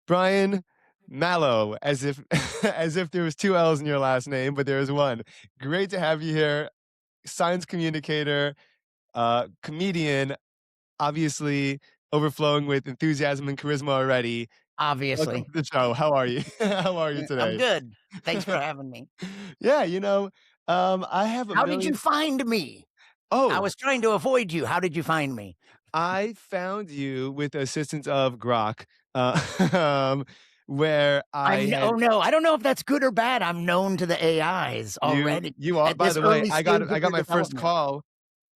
Brian Mallow, as if as if there was 2 L's in your last name, but there is one. Great to have you here. Science communicator, comedian, obviously overflowing with enthusiasm and charisma already. Welcome Obviously. to the show. How are you? How are you I'm today? good. Thanks for having me. Yeah, I have a How did you million. find me? I Oh, was trying to avoid you. How did you find me? I found you with the assistance of Grok, um, where I Oh had no, I don't know if that's good or bad. I'm known to the AIs you already you are at by this the way, early I stage got of I got their my first development. call.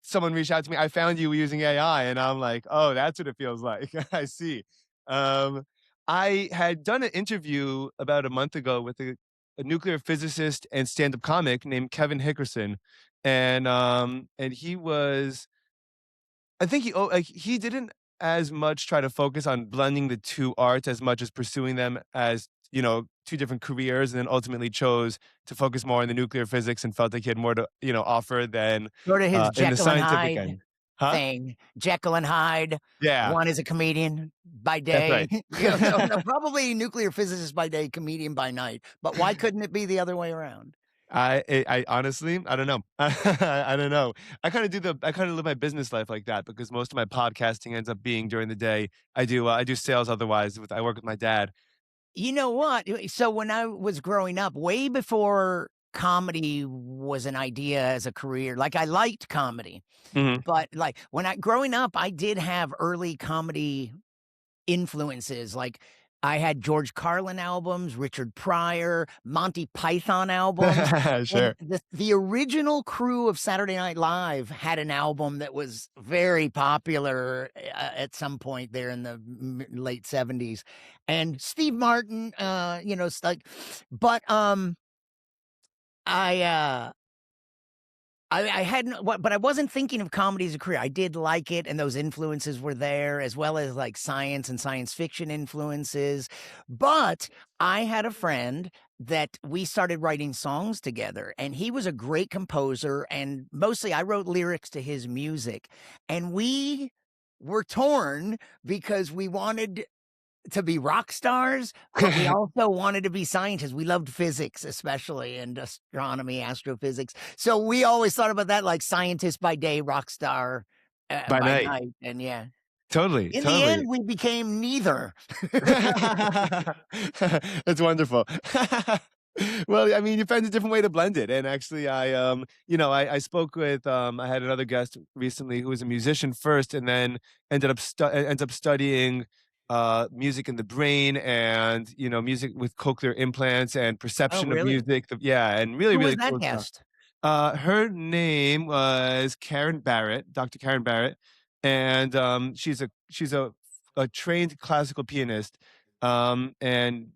Someone reached out to me. I found you using AI, and I'm like, "Oh, that's what it feels like." I see. Um, I had done an interview about a month ago with a nuclear physicist and stand-up comic named Kevin Hickerson, and he was I think he didn't as much try to focus on blending the 2 arts as much as pursuing them as, 2 different careers, and then ultimately chose to focus more on the nuclear physics and felt like he had more to, offer than, Sort of his in the Jekyll and scientific Hyde end. Huh? thing. Jekyll and Hyde. Yeah, One is a comedian by that's day. right. No, probably nuclear physicist by day, comedian by night. But why couldn't it be the other way around? I honestly, I don't know. I don't know. I kinda live my business life like that because most of my podcasting ends up being during the day. I do sales otherwise I work with my dad. You know what? So when I was growing up, way before comedy was an idea as a career, like I liked comedy, Mhm. but like when I growing up, I did have early comedy influences. Like I had George Carlin albums, Richard Pryor, Monty Python albums, and Sure. the original crew of Saturday Night Live had an album that was very popular at some point there in the late '70s, and Steve Martin, like, but I uh I hadn't what but I wasn't thinking of comedy as a career. I did like it, and those influences were there, as well as, like, science and science fiction influences, but I had a friend that we started writing songs together, and he was a great composer, and mostly I wrote lyrics to his music, and we were torn because we wanted to be rock stars, but we also wanted to be scientists. We loved physics, especially, and astronomy, astrophysics. So we always thought about that like scientist by day, rock star By by night. night. And yeah, Totally, in the end, totally. we became neither. That's wonderful. Well, I mean, you found a different way to blend it, and actually, I spoke with, I had another guest recently who was a musician first, and then ends up studying, music in the brain and, music with cochlear implants and Oh, perception of really? music. Yeah, and really, Who was really that cool stuff. guest? Her name was Karen Barrett, Dr. Karen Barrett, and, she's a trained classical pianist, and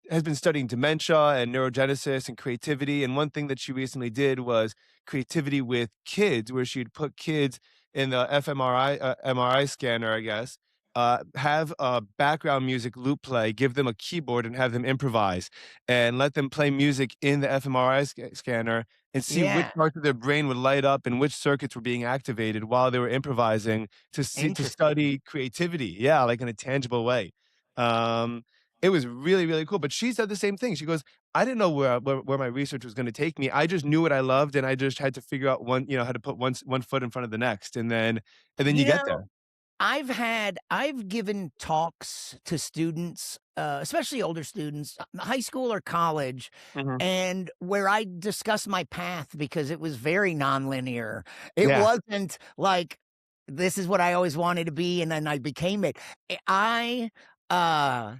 has been studying dementia and neurogenesis and creativity, and one thing that she recently did was creativity with kids, where she'd put kids in the fMRI MRI scanner, I guess, have, background music loop play, give them a keyboard and have them improvise, and let them play music in the fMRI scanner and see which Yeah, parts of their brain would light up and which circuits were being activated while they were improvising to interesting. study creativity. Yeah, like in a tangible way. Um, it was really, really cool. But she said the same thing. She goes, "I didn't know where my research was gonna take me. I just knew what I loved, and I just had to figure out how to put one foot in front of the next, and then you You get know, there." I've given talks to students, especially older students, high school or college, Mhm. and where I discuss my path because it was very nonlinear. It Yeah. wasn't like, "This is what I always wanted to be," and then I became it. Uh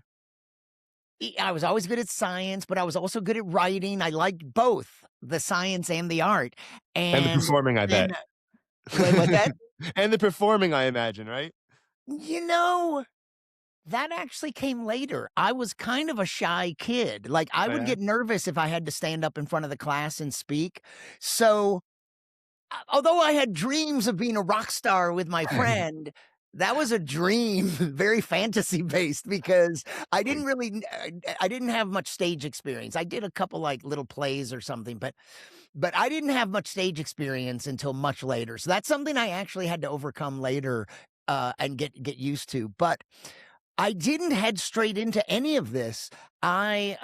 I was always good at science, but I was also good at writing. I liked both the science and the art, And the and performing, I then bet. what's that? And the performing, I imagine, right? You know That actually came later. I was kind of a shy kid. Like, I Oh, would yeah? get nervous if I had to stand up in front of the class and speak. So, although I had dreams of being a rock star with my friend, that was a dream, very fantasy based because I didn't have much stage experience. I did a couple like little plays or something, but I didn't have much stage experience until much later. So that's something I actually had to overcome later and get used to. But I didn't head straight into any of this. I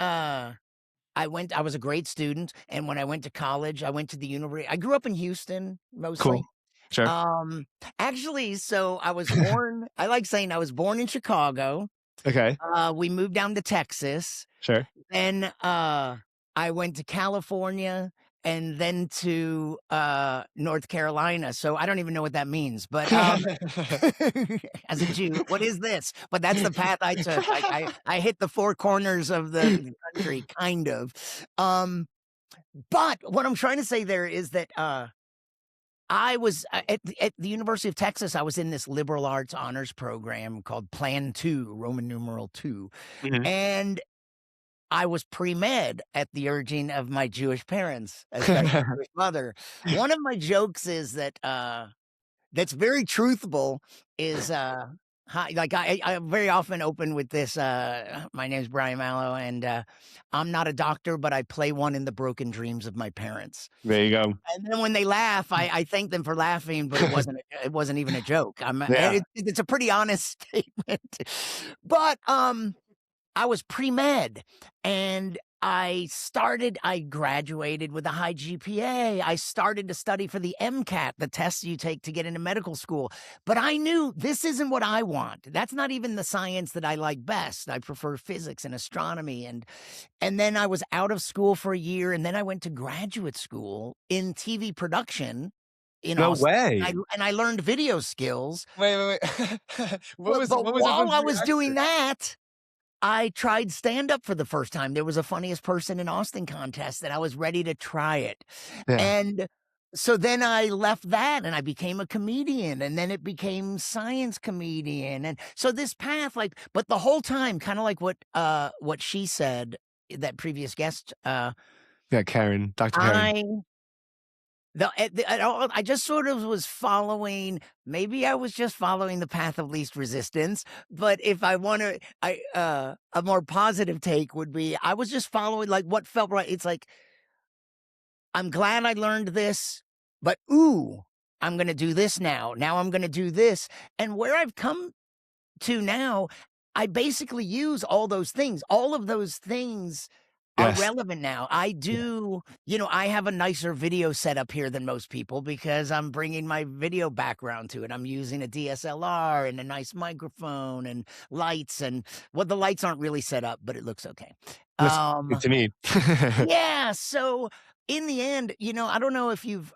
was a great student, and when I went to college, I went to the university. I grew up in Houston Cool. mostly. Sure. Um, actually, so I was born I like saying I was born in Chicago. Okay. We moved down to Texas. Sure. Then, I went to California and then to, North Carolina, so I don't even know what that means, but, as a Jew, what is this? But that's the path I took. I hit the 4 corners of the country, kind of. But what I'm trying to say there is that, I was, at the University of Texas, I was in this liberal arts honors program called Plan 2, Roman numeral 2, Mhm. and I was pre-med at the urging of my Jewish parents, especially Jewish mother. One of my jokes is that, that's very truthful is, hi like, I very often open with this, "My name's Brian Malow, and, I'm not a doctor, but I play one in the broken dreams of my parents." There you go. And then when they laugh, I thank them for laughing, but it wasn't even a joke. Yeah. It's a pretty honest statement. But, I was pre-med and I graduated with a high GPA. I started to study for the MCAT, the test you take to get into medical school. But I knew this isn't what I want. That's not even the science that I like best. I prefer physics and astronomy. And then I was out of school for a year, and then I went to graduate school in TV production in No Austin. way. And I learned video skills. Wait. But What was while everyone's I was doing reaction? that, I tried stand-up for the first time. There was a funniest person in Austin contest, and I was ready to try it. Yeah. And so then I left that and I became a comedian, and then it became science comedian. And so this path, like, but the whole time, kind of like what she said, that previous guest, Yeah, Karen, Dr. Karen. I I just sort of was following, maybe I was just following the path of least resistance, but if I wanna a more positive take would be I was just following, like, what felt right. It's like, I'm glad I learned this, but, ooh, I'm gonna do this now. Now I'm gonna do this, and where I've come to now, I basically use all those things. All of those things are Yes. relevant now. I Yeah. do, I have a nicer video setup here than most people because I'm bringing my video background to it. I'm using a DSLR and a nice microphone and lights, and well, the lights aren't really set up, but it looks okay. That's good to me. Yeah, so in the end, I don't know if you've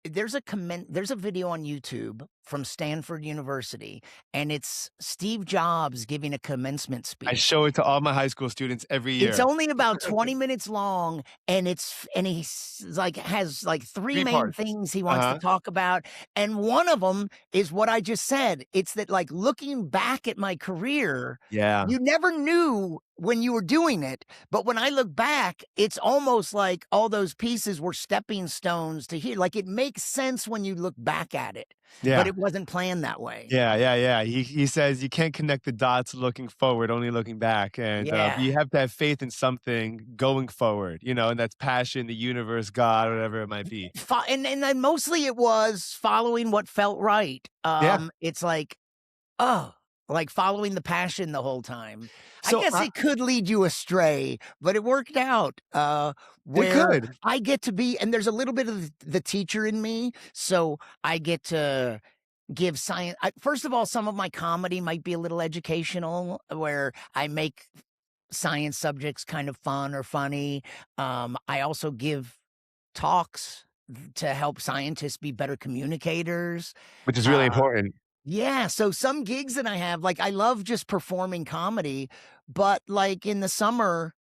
there's a video on YouTube from Stanford University, and it's Steve Jobs giving a commencement I speech. show it to all my high school students every It's year. only about 20 minutes long, and has, like, 3 3 main parts. things he wants to Uh-huh. talk about, and one of them is what I just said. It's that, like, looking back at my career, Yeah. you never knew when you were doing it, but when I look back, it's almost like all those pieces were stepping stones to here. Like, it makes sense when you look back at it, but Yeah. it wasn't planned that way. Yeah. He says you can't connect the dots looking forward, only looking back, and, Yeah. you have to have faith in something going forward, and that's passion, the universe, God, whatever it might be. And then mostly it was following what felt right. Yeah. It's like, oh, like following the passion the whole time. I So, guess it could lead you astray, but it worked out, it where could. I get to be, and there's a little bit of the teacher in me, so I get to give science. First of all, some of my comedy might be a little educational, where I make science subjects kind of fun or funny. I also give talks to help scientists be better communicators. Which is really Uh, important. yeah, so some gigs that I have, like, I love just performing comedy, but, like, in the summer,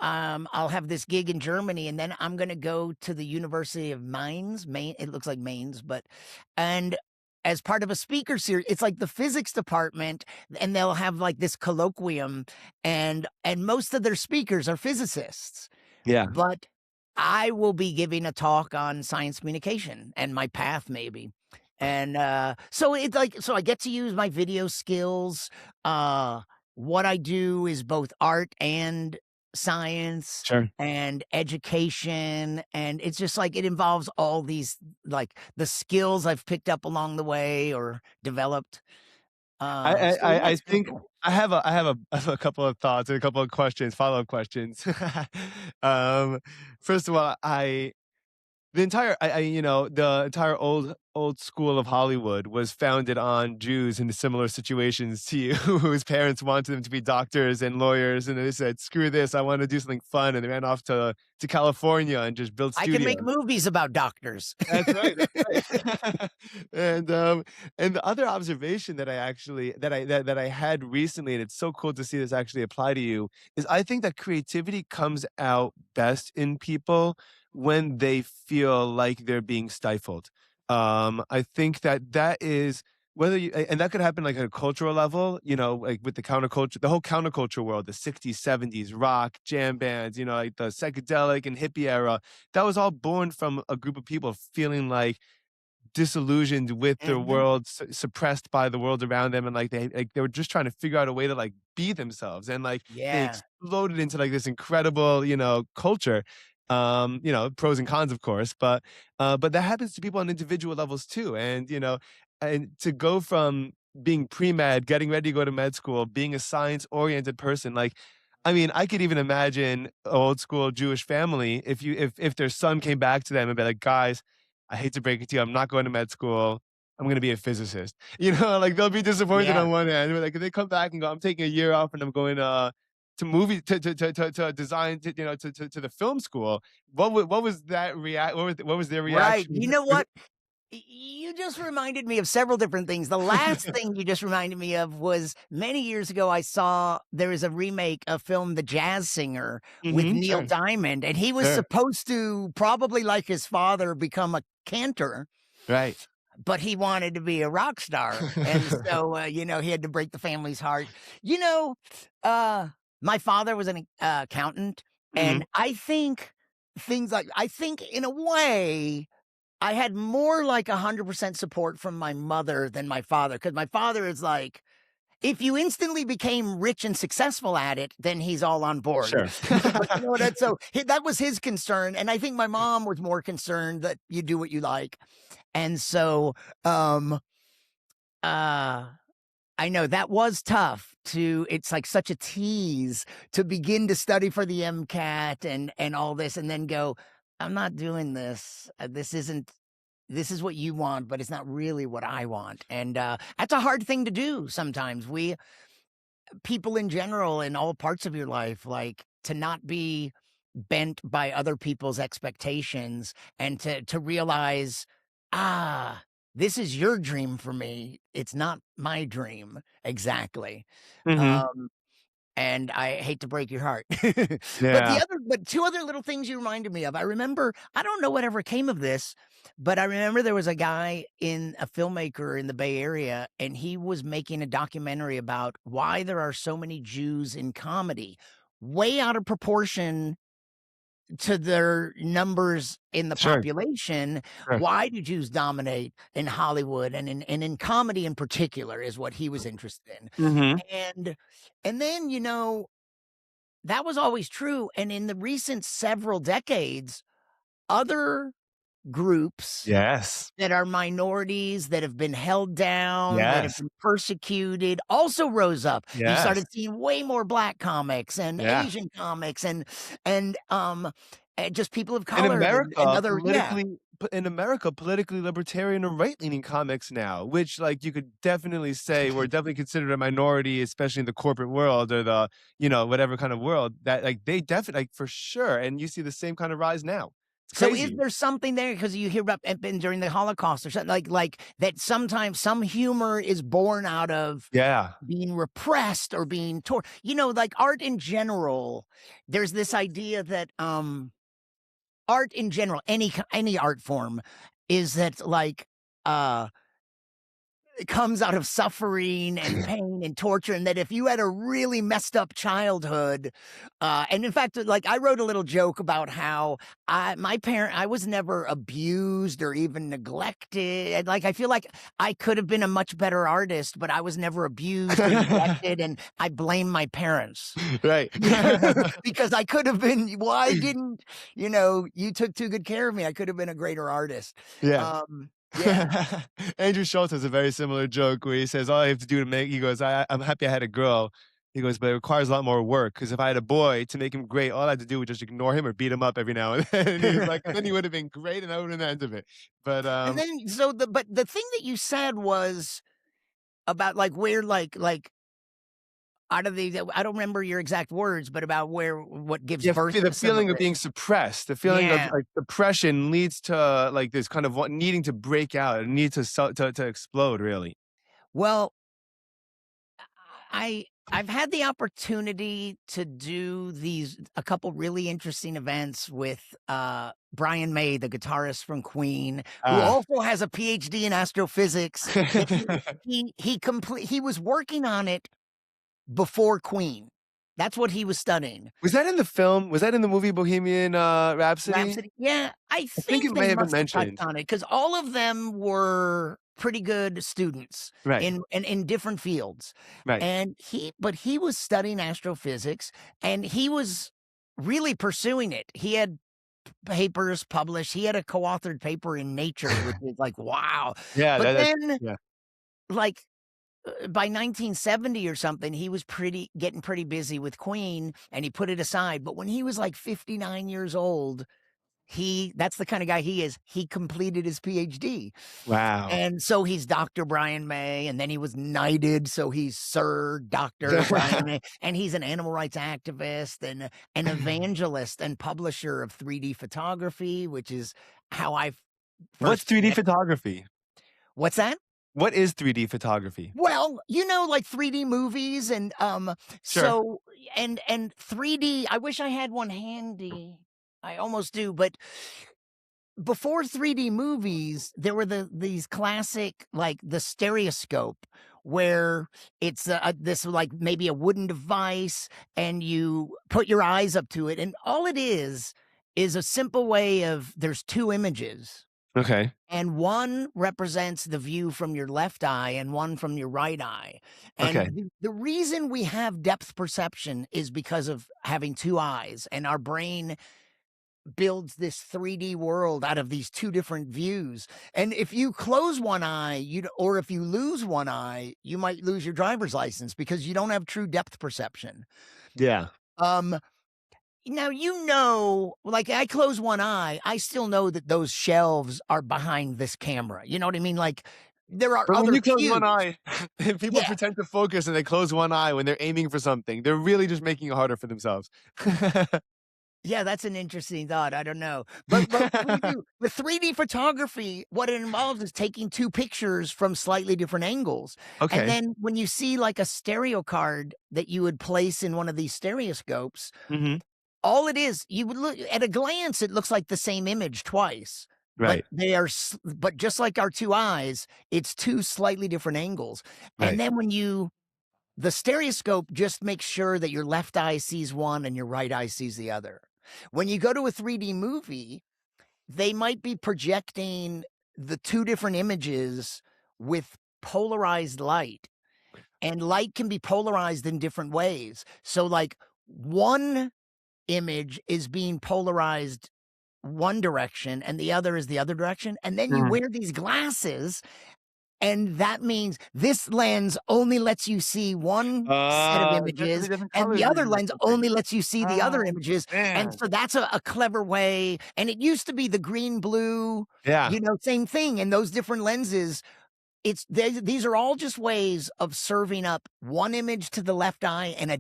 I'll have this gig in Germany, and then I'm gonna go to the University of Mainz, Maine. It looks like Mainz, but and as part of a speaker series, it's like the physics department, and they'll have, like, this colloquium, and most of their speakers are physicists. Yeah. But I will be giving a talk on science communication and my path maybe. And, so I get to use my video skills. What I do is both art and science Sure. and education, and it's just like it involves all these, like, the skills I've picked up along the way or developed. So yeah, I it's kinda think cool. I have a couple of thoughts and a couple of questions, follow-up questions. Um, First of all, the entire old school of Hollywood was founded on Jews in similar situations to you, whose parents wanted them to be doctors and lawyers, and they said, "Screw this, I wanna do something fun," and they ran off to California and just built I can make studios. movies about doctors. That's right, that's right. And the other observation that I actually that I had recently, and it's so cool to see this actually apply to you, is I think that creativity comes out best in people when they feel like they're being stifled. I think that that is whether you and that could happen, like, at a cultural level, like, with the whole counterculture world, the '60s, '70s, rock, jam bands, like, the psychedelic and hippie era, that was all born from a group of people feeling like disillusioned with the Mhm. world, suppressed by the world around them, and they were just trying to figure out a way to like be themselves, and like they Yeah. exploded into like this incredible, culture. Pros and cons, of course, but that happens to people on individual levels too, and to go from being pre-med, getting ready to go to med school, being a science-oriented person, like. I mean, I could even imagine old school Jewish family if their son came back to them and be like, guys, I hate to break it to you, I'm not going to med school. I'm gonna be a physicist. Like they'll be disappointed Yeah. on one hand. Like if they come back and go, I'm taking a year off and I'm going to movie to design to the film school. What was that react what was their Right. reaction? You know what? You just reminded me of several different things. The last thing you just reminded me of was many years ago, I saw there is a remake of film The Jazz Singer with Mhm, Neil sure, Diamond, and he was sure. supposed to, probably like his father, become a cantor, Right. but he wanted to be a rock star. And so, he had to break the family's heart. You know, uh, my father was an accountant, and Mhm. I think in a way, I had more like 100% support from my mother than my father, because my father is like, if you instantly became rich and successful at it, then he's all on board. Sure. But you know what? That was his concern, and I think my mom was more concerned that you do what you like. And so, um, uh, I know that was tough to it's like such a tease to begin to study for the MCAT and all this, and then go, "I'm not doing this. This is what you want, but it's not really what I want." And, that's a hard thing to do sometimes. People in general in all parts of your life, like, to not be bent by other people's expectations and to realize, "Ah, this is your dream for me. It's not my dream." Exactly. Mhm. Um and I hate to break your heart. Yeah. But 2 other little things you reminded me of. I remember I don't know whatever came of this, but I remember there was a guy a filmmaker in the Bay Area, and he was making a documentary about why there are so many Jews in comedy, way out of proportion to their numbers in the Sure, population. sure. Why do Jews dominate in Hollywood and in comedy in particular is what he was interested in. Mhm. And and then, that was always true, and in the recent several decades, other groups Yes. that are minorities, that have been held down, that have Yes. been persecuted, also rose up. You Yes. started seeing way more Black comics and Yeah. Asian comics and, just people of In color and America, other yeah. politically libertarian and right-leaning comics now, which, like, you could definitely say we're definitely considered a minority, especially in the corporate world or the, whatever kind of world that, like, they definitely like, for sure, and you see the same kind of rise now. It's So is crazy. there something there because you hear about and during the Holocaust or something like that sometimes some humor is born out of Yeah. being repressed or being torn. Like art in general, there's this idea that, art in general, any art form is that like, uh it comes out of suffering and pain and torture, and that if you had a really messed up childhood, and in fact, like I wrote a little joke about how I was never abused or even neglected. And like I feel like I could have been a much better artist, but I was never abused or neglected, and I blame my parents. Right. Because I could have been why didn't you took too good care of me. I could have been a greater artist. Yeah. Um Yeah. Andrew Schultz has a very similar joke where he says, "All I have to do to make," he goes, I'm happy I had a girl." He goes, "But it requires a lot more work because if I had a boy to make him great, all I had to do was just ignore him or beat him up every now and then." And he was like, "And then he would have been great, and that would have been the end of it." But And then so the thing that you said was about, like, where, like, out of the I don't remember your exact words, but about where what gives yeah, birth the to some feeling of of it. being suppressed, the feeling of Yeah. like depression leads to like this kind of needing to break out, and need to to explode, really. Well, I I've had the opportunity to do these a couple really interesting events with Brian May, the guitarist from Queen, who Ah. also has a PhD in astrophysics. That he was working on it before Queen. That's what he was studying. Was that in the film? Was that in the movie Bohemian Rhapsody? Rhapsody, yeah, I I think it think they may have been must have touched mentioned. on it because all of them were pretty good students Right, in different fields, right. and he was studying astrophysics, and he was really pursuing it. He had papers published. He had a co-authored paper in Nature, which is like, wow. Yeah, But that's then, yeah. like, by 1970 or something, he was getting pretty busy with Queen, and he put it aside. But when he was, like, 59 years old, that's the kind of guy he is. He completed his PhD. Wow. And so he's Dr. Brian May, and then he was knighted, so he's Sir Dr. Brian May, and he's an animal rights activist and an evangelist and publisher of 3D photography, which is how I What's first 3D connected. photography? What's that? What is 3D photography? Well, like 3D movies and, Sure. so and 3D, I wish I had one handy. I almost do, but before 3D movies, there were these classic, like, the stereoscope, where it's, this, like, maybe a wooden device, and you put your eyes up to it, and all it is a simple way of there's 2 images, Okay, and one represents the view from your left eye and one from your right eye, and okay. the reason we have depth perception is because of having 2 eyes, and our brain builds this 3D world out of these 2 different views, and if you close one eye, or if you lose one eye, you might lose your driver's license because you don't have true depth perception. Yeah. Um, Now, like, I close one eye, I still know that those shelves are behind this camera, you know what I mean? Like, there are But when other you close one cues. eye, and people Yeah. pretend to focus and they close one eye when they're aiming for something, they're really just making it harder for themselves. Yeah, that's an interesting thought, I don't know. But when you with 3D photography, what it involves is taking 2 pictures from slightly different angles, and Okay. then when you see, like, a stereo card that you would place in one of these stereoscopes, Mhm. all it is, you would look at a glance, it looks like the same image twice, but Right, but just like our 2 eyes, it's 2 slightly different angles, and right. then the stereoscope just makes sure that your left eye sees one and your right eye sees the other. When you go to a 3D movie, they might be projecting the 2 different images with polarized light, and light can be polarized in different ways. So, like, one image is being polarized one direction and the other is the other direction, and then you Mhm. wear these glasses, and that means this lens only lets you see one set of You have to be images, different and colors the other vision or lens something. only lets you see the other Oh, images, and man. so that's a clever way, and it used to be the green, blue, Yeah. same thing, and those different lenses, these are all just ways of serving up one image to the left eye and a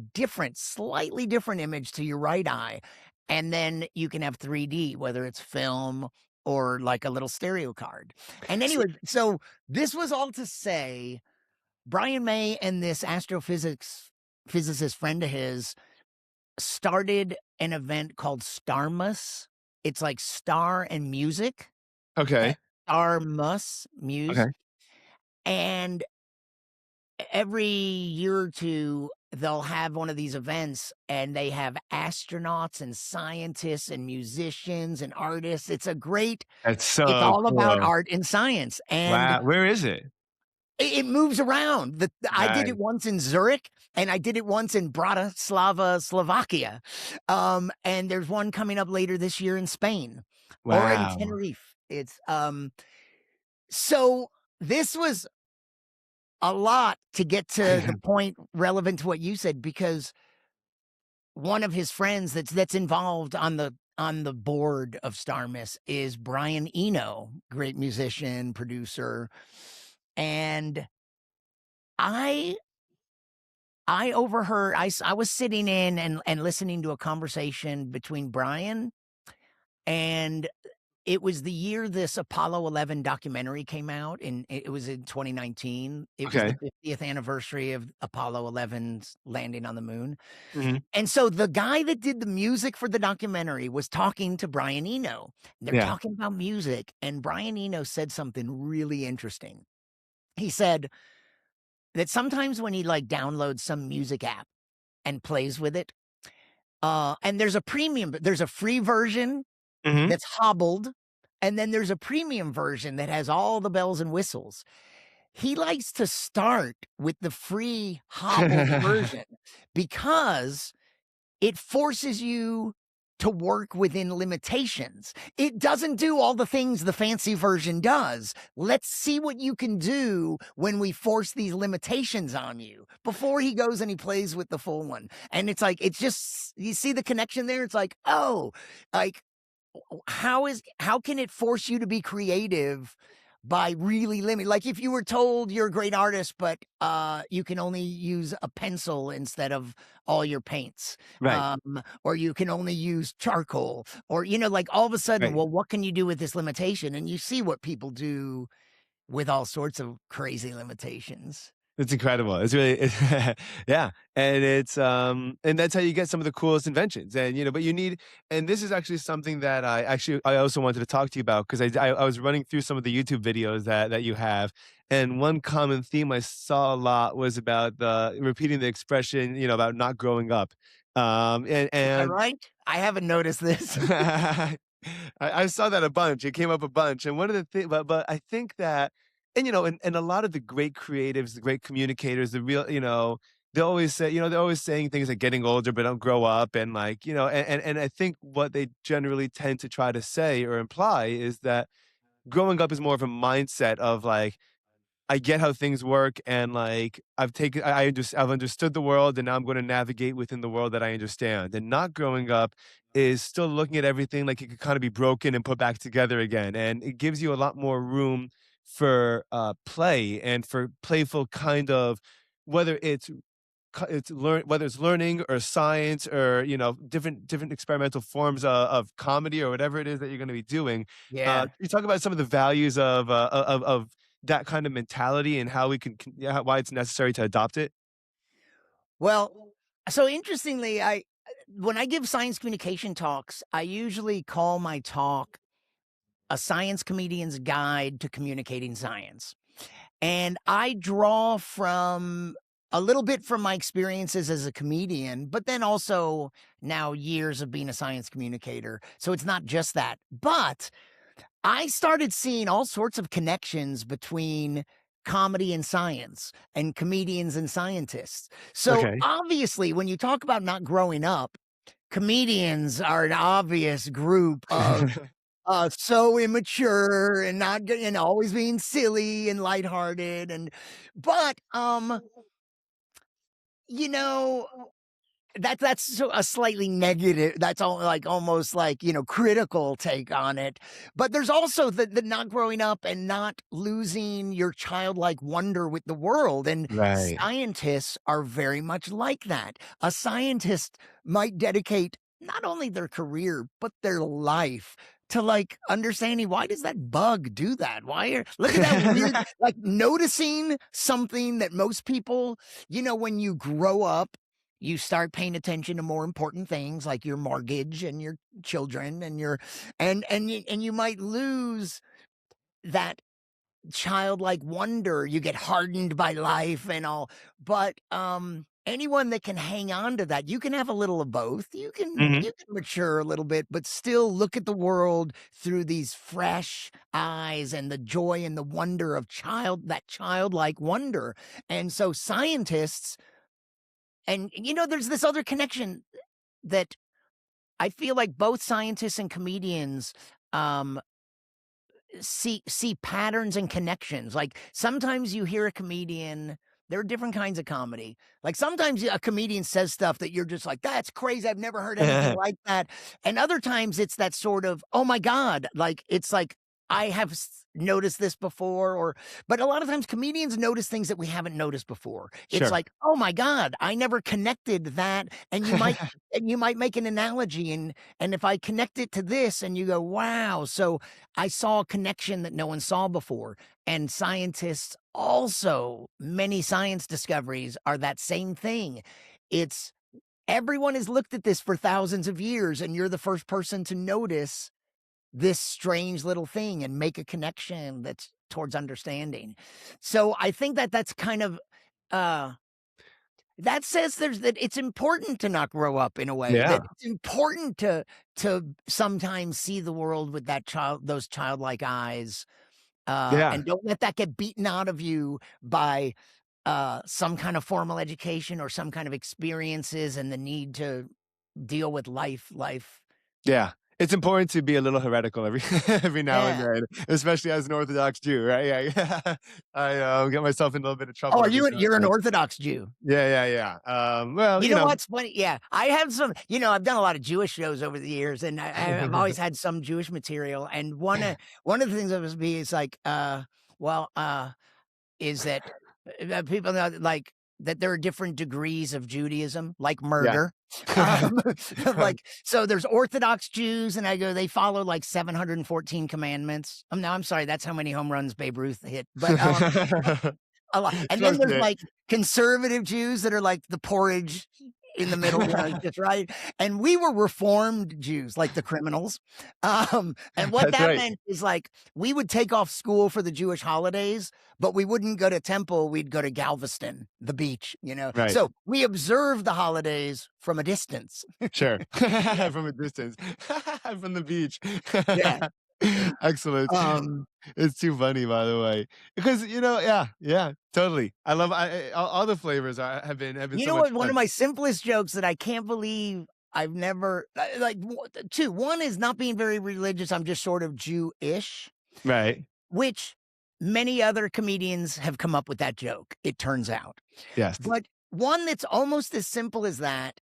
slightly different image to your right eye, and then you can have 3D, whether it's film or like a little stereo card. And S anyway, so this was all to say, Brian May and this astrophysics physicist friend of his started an event called Starmus. It's like star and music, Okay, Starmus, Muse, okay. and every year or two, they'll have one of these events, and they have astronauts and scientists and musicians and artists. That's It's so all about cool. art and science, and Wow, where is it? it moves around. I did it Nice. once in Zurich, and I did it once in Bratislava, Slovakia. And there's one coming up later this year in Spain or in Wow. Tenerife. So this was a lot to get to the point relevant to what you said, because one of his friends that's involved on the board of Starmus is Brian Eno, great musician, producer. And I I overheard I was sitting in and listening to a conversation between Brian, and it was the year this Apollo 11 documentary came out, and it was in 2019. It was the Okay. 50th anniversary of Apollo 11's landing on the moon. Mhm. And so the guy that did the music for the documentary was talking to Brian Eno. They're Yeah. talking about music, and Brian Eno said something really interesting. He said that sometimes when he like downloads some music app and plays with it, and there's a free version Mhm. that's hobbled, and then there's a premium version that has all the bells and whistles. He likes to start with the free hobbled version because it forces you to work within limitations. It doesn't do all the things the fancy version does. Let's see what you can do when we force these limitations on you before he goes and he plays with the full one. And it's like, it's just, you see the connection there? It's like, oh, like how can it force you to be creative by really limit, like if you were told you're a great artist but you can only use a pencil instead of all your paints, Right, or you can only use charcoal, or like all of a sudden, right. well, what can you do with this limitation? And you see what people do with all sorts of crazy limitations. It's incredible. It's really yeah, and and that's how you get some of the coolest inventions, and, but you need and this is actually something that I also wanted to talk to you about, 'cause I was running through some of the YouTube videos that you have, and one common theme I saw a lot was about the repeating the expression, about not growing up, and Am I and right? I haven't noticed this. I saw that a bunch. It came up a bunch, and one of the things, but I think that, and a lot of the great creatives, the great communicators, the real, they always say, they're always saying things like getting older, but don't grow up, and like, and I think what they generally tend to try to say or imply is that growing up is more of a mindset of like, I get how things work, and like I've understood the world, and now I'm going to navigate within the world that I understand. And not growing up is still looking at everything like it could kind of be broken and put back together again. And it gives you a lot more room for play and for playful kind of, whether whether it's learning or science or different experimental forms of comedy or whatever it is that you're going to be doing. Yeah. You talk about some of the values of that kind of mentality and how yeah, why it's necessary to adopt it. Well, so interestingly, I when I give science communication talks, I usually call my talk a science comedian's guide to communicating science. And I draw from a little bit from my experiences as a comedian, but then also now years of being a science communicator. So it's not just that. But I started seeing all sorts of connections between comedy and science and comedians and scientists. So Okay. obviously, when you talk about not growing up, comedians are an obvious group of so immature and not good and always being silly and lighthearted, and but you know that's so a slightly negative, that's all, like, almost like, critical take on it. But there's also the not growing up and not losing your childlike wonder with the world, and Right. scientists are very much like that. A scientist might dedicate not only their career, but their life to, like, understanding, why does that bug do that? Why are look at that weird, like, noticing something that most people, when you grow up, you start paying attention to more important things like your mortgage and your children and your and you might lose that childlike wonder. You get hardened by life and all. But anyone that can hang on to that, you can have a little of both. Mhm. You can mature a little bit but still look at the world through these fresh eyes and the joy and the wonder of that childlike wonder. And so scientists, and there's this other connection that I feel like both scientists and comedians, um, see patterns and connections. Like, sometimes you hear a comedian there are different kinds of comedy. Like, sometimes a comedian says stuff that you're just like, "That's crazy, I've never heard anything like that." And other times, it's that sort of, "Oh my god," like, it's like, "I have noticed this before," or but a lot of times, comedians notice things that we haven't noticed before. It's Sure. like, "Oh my god, I never connected that," and you might make an analogy, and if I connect it to this, and you go, "Wow," so I saw a connection that no one saw before. And scientists also, many science discoveries are that same thing. It's everyone has looked at this for thousands of years, and you're the first person to notice this strange little thing and make a connection that's towards understanding. So I think that that's kind of uh that says that it's important to not grow up in a way, that Yeah. it's important to sometimes see the world with those childlike eyes, Yeah. and don't let that get beaten out of you by, some kind of formal education or some kind of experiences and the need to deal with life. Yeah. It's important to be a little heretical every every now and Yeah. then, especially as an Orthodox Jew, right? Yeah. Get myself in a little bit of Oh, trouble are every now you're an and then. Orthodox Jew? Well, You know what's funny? Yeah, I have some I've done a lot of Jewish shows over the years, and I've always had some Jewish material, and one of the things that was be is like, well, is that, people know, like, that there are different degrees of Judaism, like Yeah. murder. Um, like, so there's Orthodox Jews, and I go, they follow, like, 714 commandments. No, I'm sorry, that's how many home runs Babe Ruth hit, but, a lot. And then Trust there's, it. like, conservative Jews that are like the porridge in the middle, just right. And we were reformed Jews, like the criminals. And what That's that right. meant is, like, we would take off school for the Jewish holidays, but we wouldn't go to temple, we'd go to Galveston, the beach, you know? Right. So, we observe the holidays from a distance. Sure. Yeah, From a distance. From the beach. yeah. Excellent. Um, It's too funny, by the way, because, yeah, totally. I love all the flavors have been you so know much what? One of fun. my simplest jokes that I can't believe I've never like, 2. One is not being very religious, I'm just sort of Jewish. Right. Which many other comedians have come up with that joke, it turns out. Yes. But one that's almost as simple as that,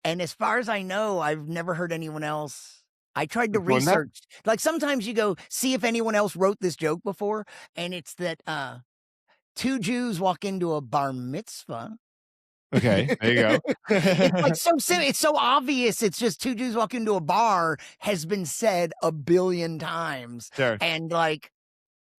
and as far as I know, I've never heard anyone else I tried to Perform that? research like, sometimes you go, see if anyone else wrote this joke before, and it's that, 2 Jews walk into a bar mitzvah. Okay, there you go. It's, like, it's so obvious, it's just 2 Jews walk into a bar has been said a billion times, Sure. and, like,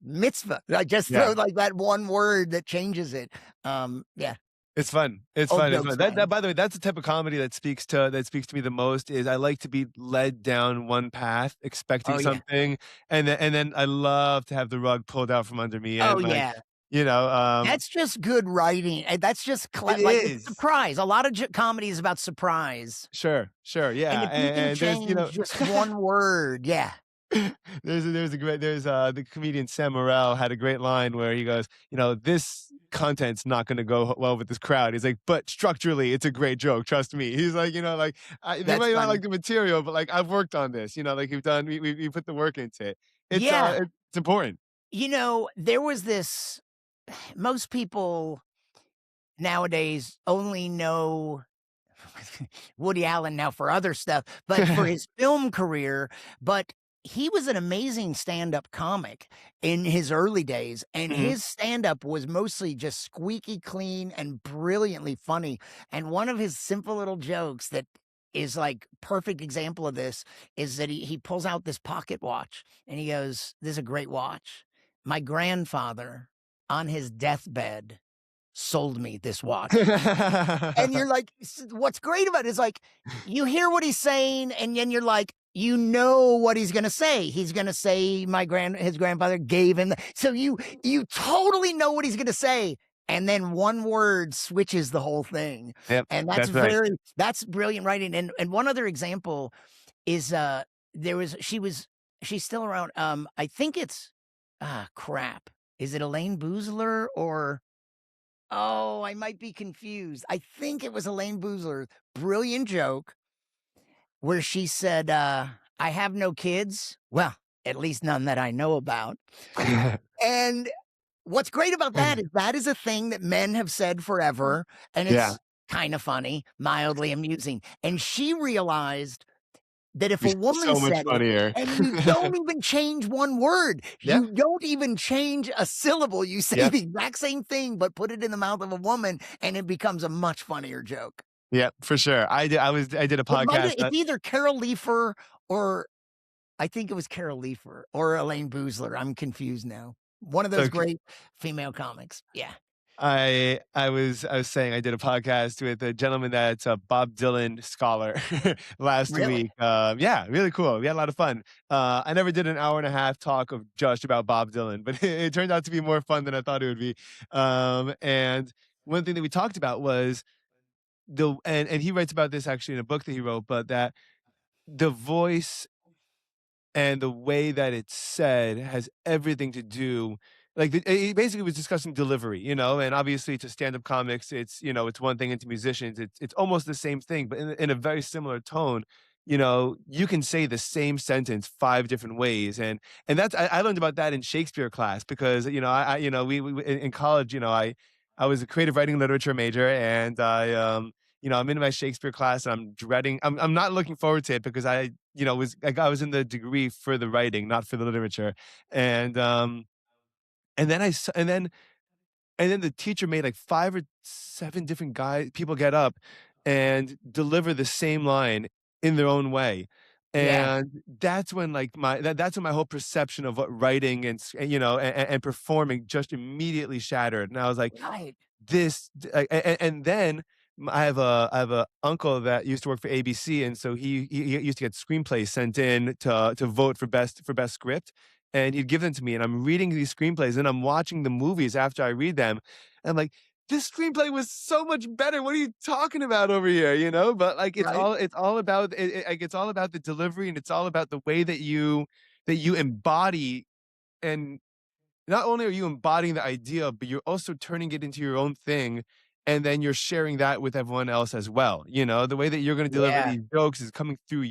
mitzvah. I just throw, Yeah. like, that one word that changes it. Yeah, It's fun. It's old fun. It's jokes, fun. That man. by the way, that's the type of comedy that speaks to me the most is I like to be led down one path expecting Oh, yeah. something, and then I love to have the rug pulled out from under me Oh, and, like, yeah. you know, That's just good writing, and that's just it like, it's is. surprise. A lot of comedy is about surprise, Sure, sure, and yeah, if you can and there's, change just one word, yeah. the comedian Sam Morril had a great line where he goes, "This content's not gonna go well with this crowd." He's like, "But structurally, it's a great joke, trust me." He's like, like, "They That's might not funny. like the material, but, like, I've worked on this, like, we put the work into it." Yeah. It's important. There was this most people nowadays only know Woody Allen now for other stuff, but for his film career, but he was an amazing stand-up comic in his early days, and Mhm. his stand-up was mostly just squeaky clean and brilliantly funny, and one of his simple little jokes that is, like, perfect example of this is that he pulls out this pocket watch, and he goes, "This is a great watch. My grandfather, on his deathbed, sold me this watch." And you're like, what's great about it is, like, you hear what he's saying, and then you're like, you know what he's gonna say. He's gonna say his grandfather gave him so you totally know what he's gonna say, and then one word switches the whole thing, Yep, and that's right. that's brilliant writing, and one other example is, there was she's still around, I think it's crap. Is it Elaine Boozler or oh, I might be confused. I think it was Elaine Boozler. Brilliant joke where she said, "I have no kids." Well, at least none that I know about. And what's great about that is a thing that men have said forever, and Yeah, it's kinda funny, mildly amusing, and she realized that if a it's woman so much said it funnier. and you don't even change one word, Yeah, you don't even change a syllable, you say yeah, the exact same thing, but put it in the mouth of a woman, and it becomes a much funnier joke. yeah, for sure. I did a It might podcast, it's either Carol Leifer or I think it was Carol Leifer or Elaine Boozler, I'm confused now. One of those so great female comics. Yeah. I was saying I did a podcast with a gentleman that's a Bob Dylan scholar last Really? week. Yeah, really cool. We had a lot of fun. I never did an hour and a half talk of just about Bob Dylan, but it turned out to be more fun than I thought it would be. And one thing that we talked about was and he writes about this actually in a book that he wrote, but that the voice and the way that it's said has everything to do like, he basically was discussing delivery, and obviously to stand-up comics, it's one thing, and to musicians, it's almost the same thing, but in a very similar tone, you can say the same sentence 5 different ways, and I learned about that in Shakespeare class because, we in college, I was a creative writing literature major, and I'm in my Shakespeare class, and I'm not looking forward to it because I was in the degree for the writing, not for the literature, and, and then I s and then the teacher made, like, 5 or 7 different people get up and deliver the same line in their own way, Yeah. and that's when, like, that's when my whole perception of what writing and performing just immediately shattered, and I was like, Right. this d and then I have a uncle that used to work for ABC, and so he used to get screenplays sent in to vote for best script, and he'd give them to me, and I'm reading these screenplays, and I'm watching the movies after I read them, and I'm like, "This screenplay was so much better, what are you talking about over here?" But, like, Right. it's all about the delivery, and it's all about the way that you embody, and not only are you embodying the idea, but you're also turning it into your own thing, and then you're sharing that with everyone else as well, the way that you're gonna deliver Yeah. these jokes is coming through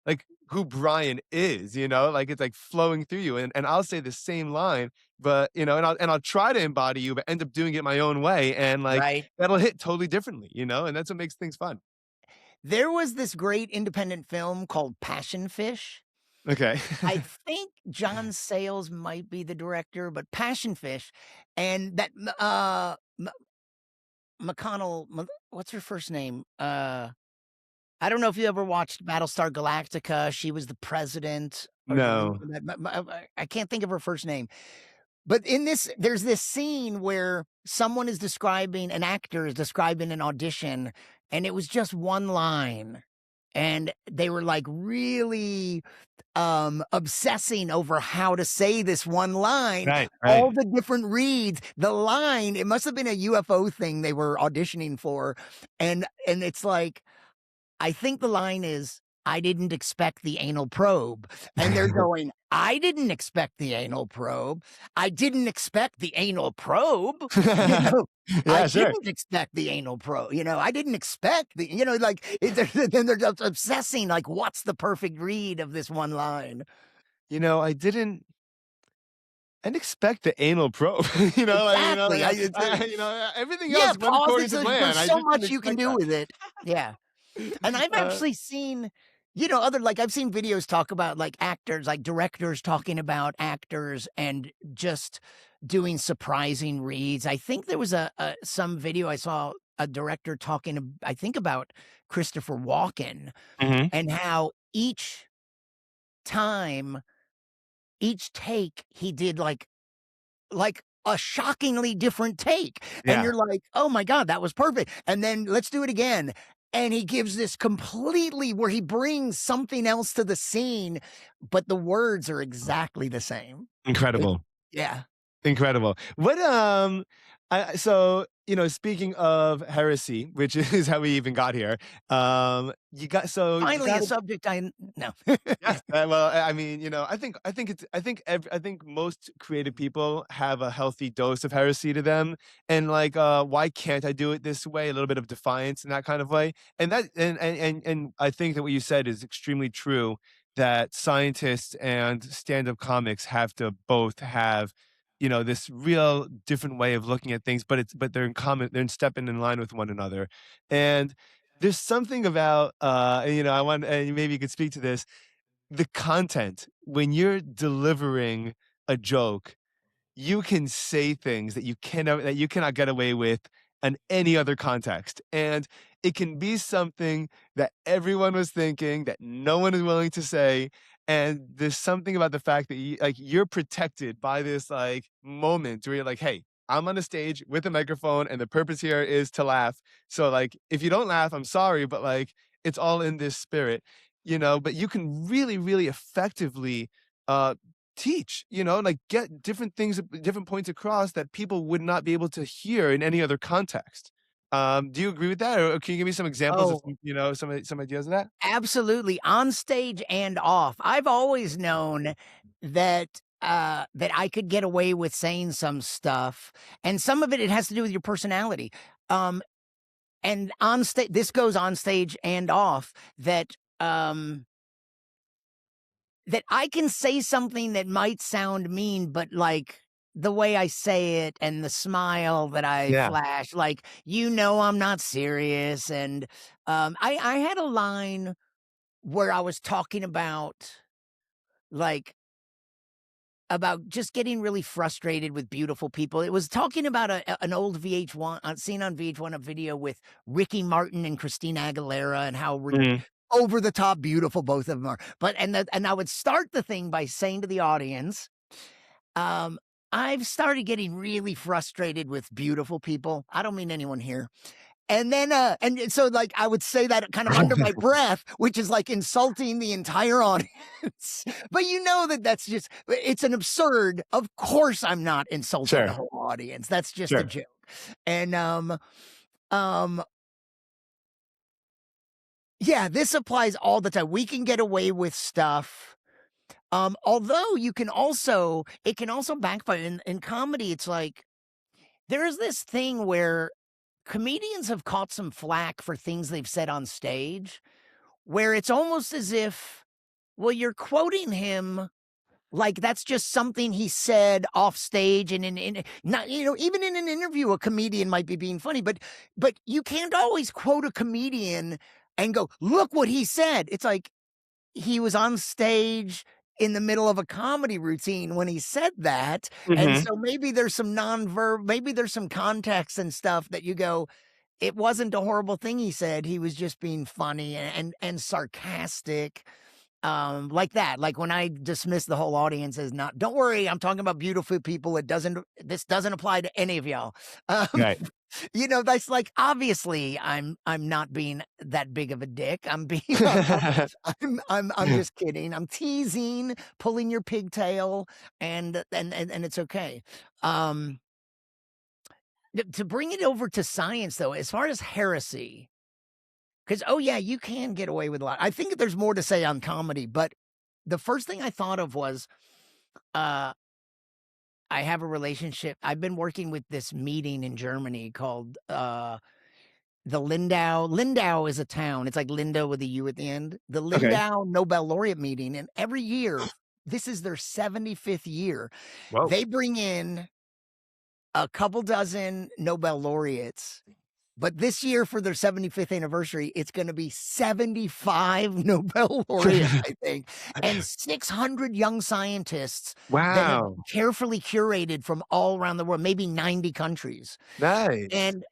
like, who Brian is, like, it's, like, flowing through you, and I'll say the same line, but, and I'll try to embody you, but end up doing it my own way, and, like, Right. that'll hit totally differently, and that's what makes things fun. There was this great independent film called Passion Fish. Okay. I think John Sayles might be the director, but Passion Fish and that McConnell, what's her first name? I don't know if you ever watched Battlestar Galactica. She was the president or something. No. I can't think of her first name. But in this, there's this scene where an actor is describing an audition, and it was just one line. And they were like really obsessing over how to say this one line, Right, right. all the different reads, the line, it must have been a UFO thing they were auditioning for. And it's like, I think the line is, "I didn't expect the anal probe," and they're going, "I didn't expect the anal probe. I didn't expect the anal probe." You know? "I Yeah, sure. didn't expect the anal probe," "I didn't expect like, then they're just obsessing, like, what's the perfect read of this one line? I didn't expect the anal probe, Exactly, everything yeah, else went according pauses, to plan, there's I so just didn't much you can expect do that. with it. Yeah. And I've Uh, actually seen, I've seen videos talk about like actors, like directors talking about actors and just doing surprising reads. I think there was some video I saw a director talking, I think about Christopher Walken mhm. and how time, each take he did like a shockingly different take, and Yeah. you're like, "Oh my god, that was perfect," and then, "Let's do it again," and he gives this completely where he brings something else to the scene, but the words are exactly the same. It Incredible. Yeah. Incredible. Speaking of heresy, which is how we even got here, you Finally, a gotta. subject no. Yes, well, I mean, I think most creative people have a healthy dose of heresy to them, and like, why can't I do it this way? A little bit of defiance in that kind of way, and I think that what you said is extremely true. that scientists and stand-up comics have to both have, this real different way of looking at things, but they're in stepping in line with one another. And there's something about, I want, and maybe you could speak to this, the content when you're delivering a joke, you can say things that you cannot get away with in any other context, and it can be something that everyone was thinking that no one is willing to say, and there's something about the fact that you're protected by this, moment where you're like, "Hey, I'm on a stage with a microphone, and the purpose here is to laugh, so, if you don't laugh, I'm sorry, but, it's all in this spirit," but you can really, really effectively, uh, teach, get different things, different points across that people would not be able to hear in any other context. Do you agree with that? Or can you give me some examples of Oh, some ideas of that? absolutely, on stage and off. I've always known that I could get away with saying some stuff, and some of it has to do with your personality. Um, and on stage, this goes on stage and off, that I can say something that might sound mean, but, the way I say it and the smile that I Yeah. flash, I'm not serious, and, I had a line where I was talking like about just getting really frustrated with beautiful people. It was talking about an old VH1 scene on VH1, a video with Ricky Martin and Christina Aguilera, and how Mhm. over the top beautiful both of them are. And I would start the thing by saying to the audience, um, I've started getting really frustrated with beautiful people. I don't mean anyone here. And then, and so, I would say that kind of under my breath, which is like insulting the entire audience. But that's just, it's an absurd. Of course, I'm not insulting the Sure, whole audience. That's just a sure. joke. And, um, yeah, this applies all the time. We can get away with stuff. Although it can also backfire in comedy. It's like, there's this thing where comedians have caught some flack for things they've said on stage, where it's almost as if, well, you're quoting him like that's just something he said off stage, and in not even in an interview a comedian might be being funny, but you can't always quote a comedian and go, "Look what he said." It's like he was on stage in the middle of a comedy routine when he said that, and Mhm. so maybe there's some context and stuff that you go, it wasn't a horrible thing he said, he was just being funny and sarcastic, like that. Like when I dismiss the whole audience as not, "Don't worry, I'm talking about beautiful people, this doesn't apply to any of y'all." Um, Right. that's like, obviously, I'm not being that big of a dick. I'm being I'm just kidding. I'm teasing, pulling your pigtail, and it's okay. Um, to bring it over to science, though, as far as heresy, because, oh, yeah, you can get away with a lot. I think there's more to say on comedy, but the first thing I thought of was, uh, I have a relationship. I've been working with this meeting in Germany called, the Lindau. Lindau is a town. It's like Linda with a U at the end. The Okay. Lindau Nobel Laureate meeting, and every year, this is their 75th year, Whoa. they bring in a couple dozen Nobel laureates. But this year for their 75th anniversary, it's gonna be 75 Nobel laureates, I think, and 600 young scientists that have Wow. been carefully curated from all around the world, maybe 90 countries. Nice. And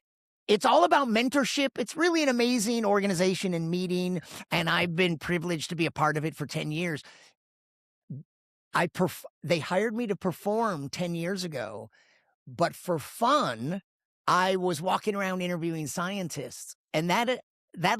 it's all about mentorship. It's really an amazing organization and meeting, and I've been privileged to be a part of it for 10 years. They hired me to perform 10 years ago, but for fun, I was walking around interviewing scientists, and that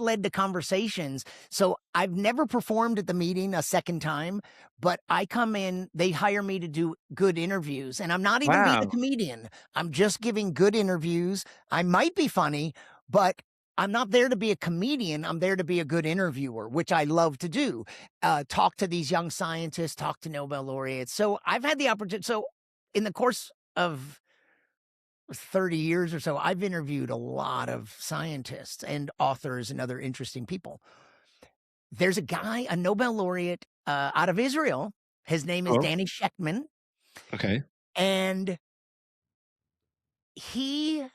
led to conversations. So I've never performed at the meeting a second time, but I come in, they hire me to do good interviews, and I'm not even being a Wow. comedian. I'm just giving good interviews. I might be funny, but I'm not there to be a comedian. I'm there to be a good interviewer, which I love to do. Talk to these young scientists, talk to Nobel laureates. So I've had the opportunity. So in the course of 30 years or so, I've interviewed a lot of scientists and authors and other interesting people. There's a guy, a Nobel laureate, out of Israel. His name is Oh, Danny Shechtman, okay. and he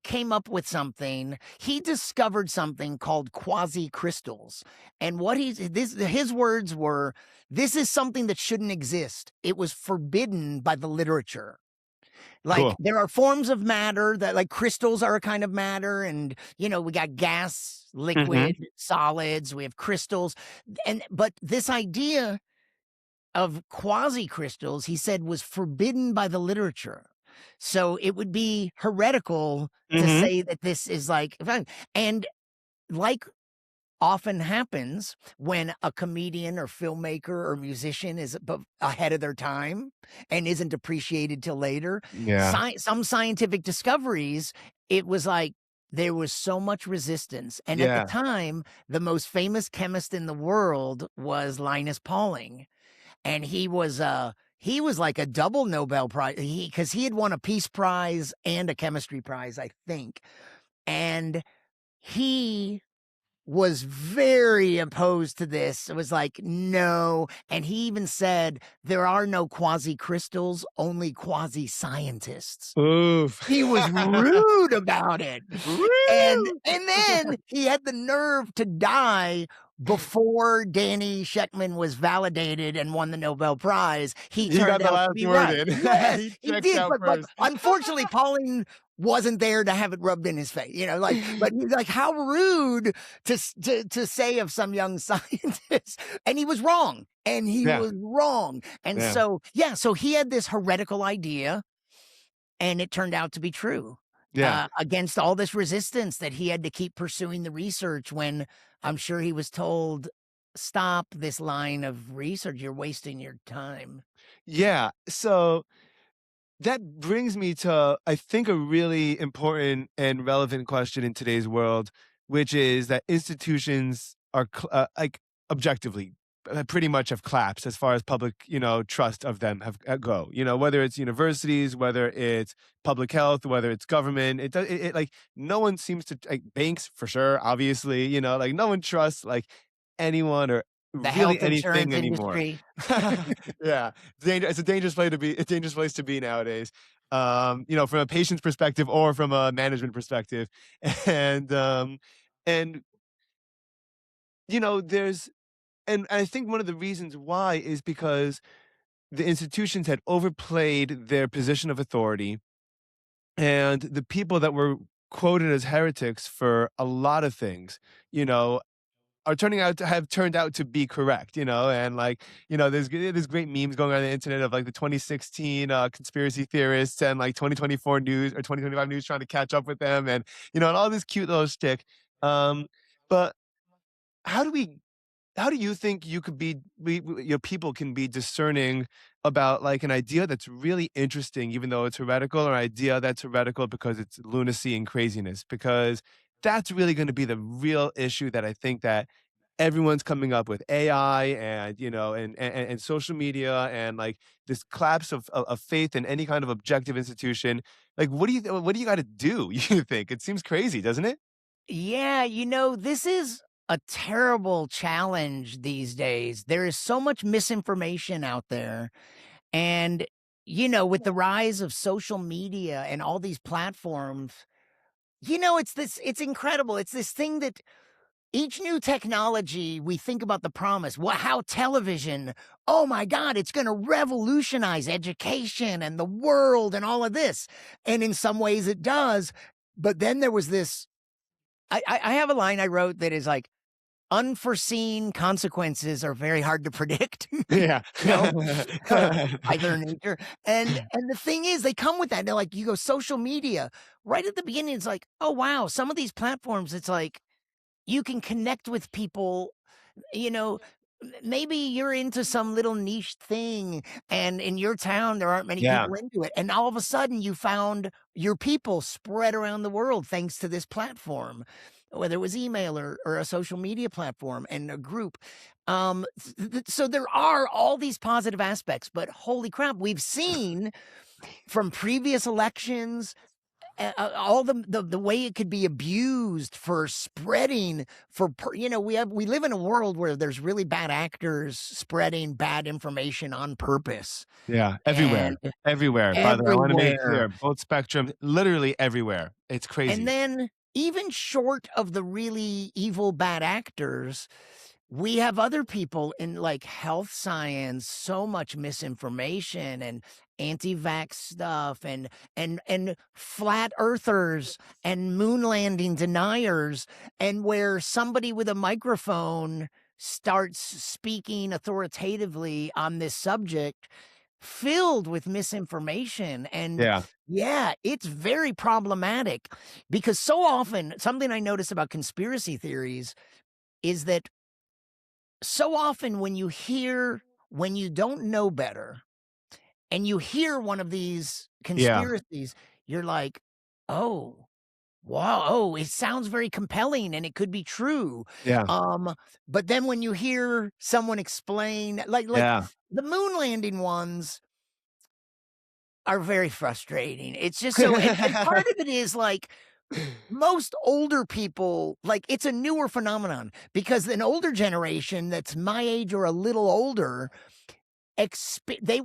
came up with something. He discovered something called quasi crystals. And what his words were, this is something that shouldn't exist. It was forbidden by the literature. Like Cool. there are forms of matter that like crystals are a kind of matter and we got gas, Mhm. liquid, solids, we have crystals. And but this idea of quasi crystals, he said, was forbidden by the literature. So it would be heretical to Mhm. say that this is like, and like often happens when a comedian or filmmaker or musician is ahead of their time and isn't appreciated till later. Yeah. Some scientific discoveries, it was like there was so much resistance. And at the Yeah. time, the most famous chemist in the world was Linus Pauling, and he was like a double Nobel Prize because he had won a peace prize and a chemistry prize, I think. And he was very opposed to this. It was like, no. And he even said, there are no quasi crystals, only quasi scientists. Oof. He was rude about it. And Woo! and then he had the nerve to die before Danny Shechtman was validated and won the Nobel Prize. He He got turned the out to last be word right. in. Yes, He he checked did, out but first. unfortunately, Pauline wasn't there to have it rubbed in his face, but he's like, how rude to say of some young scientist, and he was wrong, and he Yeah. was wrong, and Yeah. so, yeah, so he had this heretical idea and it turned out to be true, Yeah. against all this resistance that he had to keep pursuing the research when I'm sure he was told, "Stop this line of research, you're wasting your time." Yeah. So that brings me to, I think, a really important and relevant question in today's world, which is that institutions are like objectively pretty much have collapsed as far as public, trust of them have go. Whether it's universities, whether it's public health, whether it's government, like no one seems to like banks for sure. Obviously, like no one trusts like anyone or The really health anything insurance anymore. industry. Yeah, it's a dangerous place to be. A dangerous place to be nowadays. From a patient's perspective or from a management perspective, and and there's and I think one of the reasons why is because the institutions had overplayed their position of authority, and the people that were quoted as heretics for a lot of things, you know, are turning out to have turned out to be correct, and like, there's great memes going on the internet of like the 2016 conspiracy theorists and like 2024 news or 2025 news trying to catch up with them and all this cute little shtick. But how do we how do you think you could people can be discerning about like an idea that's really interesting, even though it's heretical, or idea that's heretical because it's lunacy and craziness? Because that's really going to be the real issue that I think that everyone's coming up with AI and and social media and like this collapse of faith in any kind of objective institution. Like, what do you got to do? You think it seems crazy, doesn't it? Yeah, this is a terrible challenge these days. There is so much misinformation out there, and, with the rise of social media and all these platforms, it's incredible. It's this thing that each new technology, we think about the promise. How television, oh my God, it's going to revolutionize education and the world and all of this. And in some ways it does. But then there was this. I have a line I wrote that is like, unforeseen consequences are very hard to predict, Yeah. by their nature. And the thing is, they come with that. They're like, you go social media right at the beginning. It's like, oh wow, some of these platforms, it's like you can connect with people, you know, maybe you're into some little niche thing and in your town there aren't many Yeah. people into it, and all of a sudden you found your people spread around the world thanks to this platform, whether it was email or a social media platform and a group. So there are all these positive aspects, but holy crap, we've seen from previous elections all the way it could be abused for spreading we live in a world where there's really bad actors spreading bad information on purpose Yeah, and everywhere. By the way, I wanna make it everywhere. clear, both spectrum, literally everywhere. It's And crazy. then even short of the really evil bad actors, we have other people in like health science, so much misinformation and anti-vax stuff and flat earthers and moon landing deniers, and where somebody with a microphone starts speaking authoritatively on this subject filled with misinformation. And Yeah, yeah, it's very problematic because so often something I notice about conspiracy theories is that so often when you don't know better and you hear one of these yeah, conspiracies, you're like, "Oh, wow, oh, it sounds very compelling and it could be true." yeah, Um, but then when you hear someone explain like yeah. the moon landing ones are very frustrating. It's just so and part of it is like most older people, like, it's a newer phenomenon because an older generation that's my age or a little older,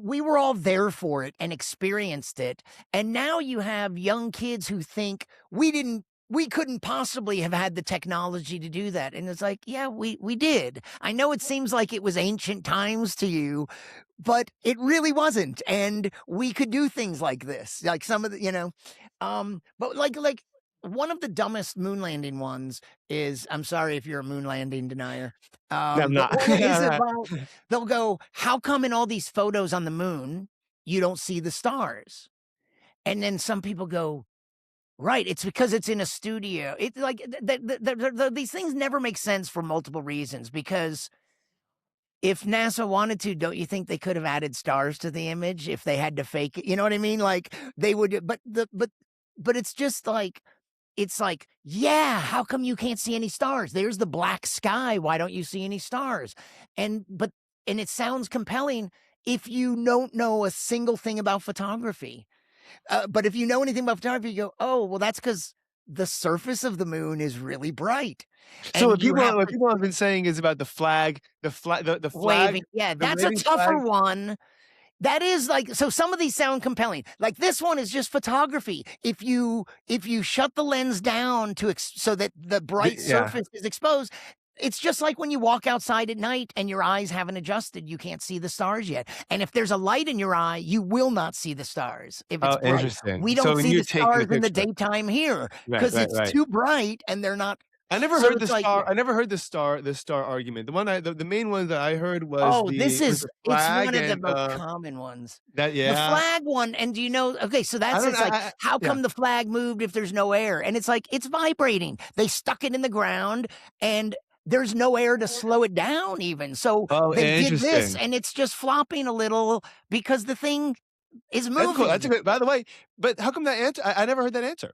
we were all there for it and experienced it, and now you have young kids who think we couldn't possibly have had the technology to do that, and it's like, "Yeah, we did." I know it seems like it was ancient times to you, but it really wasn't, and we could do things like this, like some of but like one of the dumbest moon landing ones is I'm sorry if you're a moon landing denier, No, I'm but not. one is about they'll go, "How come in all these photos on the moon, you don't see the stars?" And then some people go, "Right, it's because it's in a studio." It's like these things never make sense for multiple reasons because if NASA wanted to, don't you think they could have added stars to the image if they had to fake it? You know what I mean? Like they would, but it's just like it's like, yeah, how come you can't see any stars? There's the black sky. Why don't you see any stars? And but and it sounds compelling if you don't know a single thing about photography. But if you know anything about photography, you go, oh, well, that's because the surface of the moon is really bright, So and you have what to people have been saying is about the flag, waving. Yeah, the that's a waving flag. tougher one. That is like so some of these sound compelling. Like this one is just photography. If you shut the lens down so that the bright Yeah. surface is exposed, it's just like when you walk outside at night and your eyes haven't adjusted, you can't see the stars yet. And if there's a light in your eye, you will not see the stars if it's Oh, bright. We interesting. So don't when see you're the taking stars the in the picture. daytime here Right, because right, it's right. too bright and they're not. I never So heard it's like, yeah. I never heard the star argument. The main one that I heard Oh, this was is the it's one flag of the and, most common ones. that The yeah. flag one, and do you know okay, so I that's don't it's like, I how yeah. come the flag moved if there's no air? And it's like, it's vibrating. They stuck it in the ground, and there's no air to slow it down even. So Oh, they did this, interesting. and it's just flopping a little because the thing is That's cool. That's moving. a good by the way, but how come that answer I never heard that answer.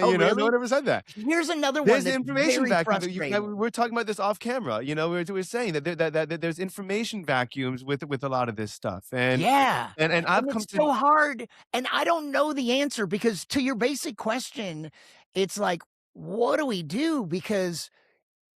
Oh, No really? one ever said that. Here's another one There's the that's information very vacuum that we frustrating. were talking about this off camera, we were saying that there's information vacuums with a lot of this stuff, Yeah, and I've and come it's to so hard, and I don't know the answer because to your basic question, it's like, what do we do? Because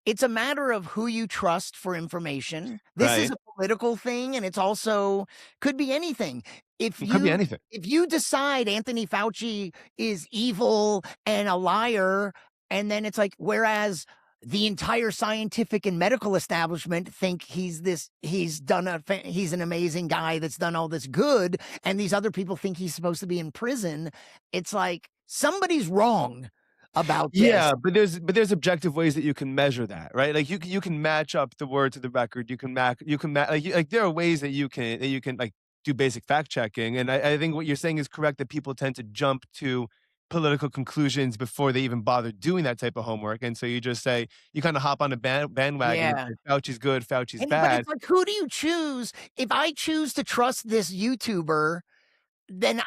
it's a matter of who you trust for information. This is right. a political thing, and it's also could be anything. If It could be you anything. if you decide Anthony Fauci is evil and a liar, and then it's like, whereas the entire scientific and medical establishment think he's an amazing guy that's done all this good, and these other people think he's supposed to be in prison. It's like somebody's wrong about this. Yeah, but there's objective ways that you can measure that, right? Like you can match up the word to the record. You can like there are ways that you can like do basic fact checking. And I think what you're saying is correct that people tend to jump to political conclusions before they even bother doing that type of homework. And so you just say you kind of hop on a bandwagon and Yeah. say Fauci's good, Fauci's But bad. it's like, who do you choose? If I choose to trust this YouTuber, then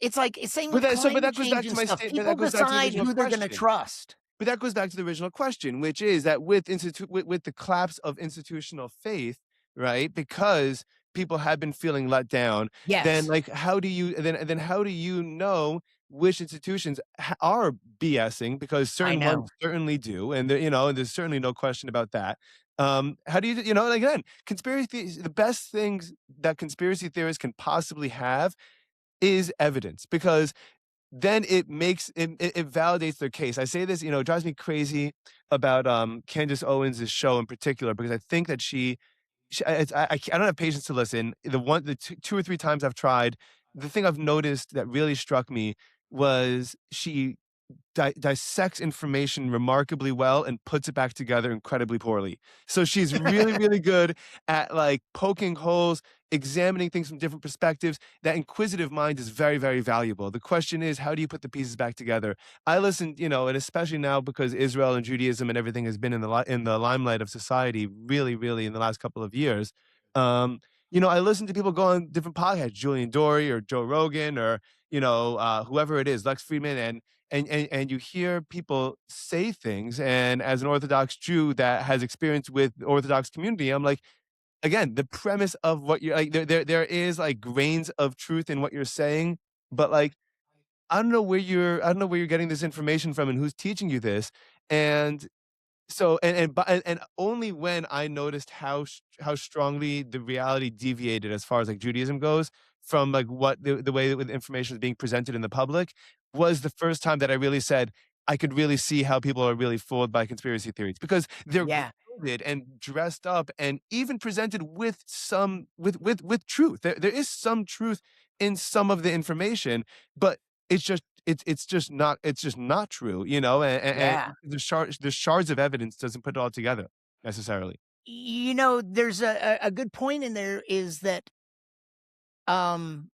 it's like same with But climate that goes back change to and my stuff. statement. People That goes back to the decide original who they're gonna question. trust. But that goes back to the original question, which is that with the collapse of institutional faith, right? Because people have been feeling let down, then Yes. like how do you then how do you know which institutions are BSing because I certain ones know. certainly do, and there's certainly no question about that. How do and again, the best things that conspiracy theorists can possibly have is evidence because then it validates their case. I say this, it drives me crazy about Candace Owens' show in particular because I think that I don't have patience to listen. The two or three times I've tried, the thing I've noticed that really struck me was she dissects information remarkably well and puts it back together incredibly poorly. So she's really, really good at like poking holes, examining things from different perspectives. That inquisitive mind is very, very valuable. The question is, how do you put the pieces back together? I listen, and especially now because Israel and Judaism and everything has been in the limelight of society, really, really in the last couple of years. I listen to people go on different podcasts, Julian Dory or Joe Rogan or whoever it is, Lex Friedman, and you hear people say things, and as an Orthodox Jew that has experience with the Orthodox community, I'm like, again, the premise of what you're like, there is like grains of truth in what you're saying, but like I don't know where you're getting this information from and who's teaching you this, and so and only when I noticed how strongly the reality deviated as far as, like, Judaism goes from, like, what the way that the information was being presented in the public was the first time that I really said, I could really see how people are really fooled by conspiracy theories because they're Yeah. grounded and dressed up and even presented with some with truth. There is some truth in some of the information, but it's just not true, and Yeah. the shards of evidence doesn't put it all together necessarily. There's a good point in there is that, um,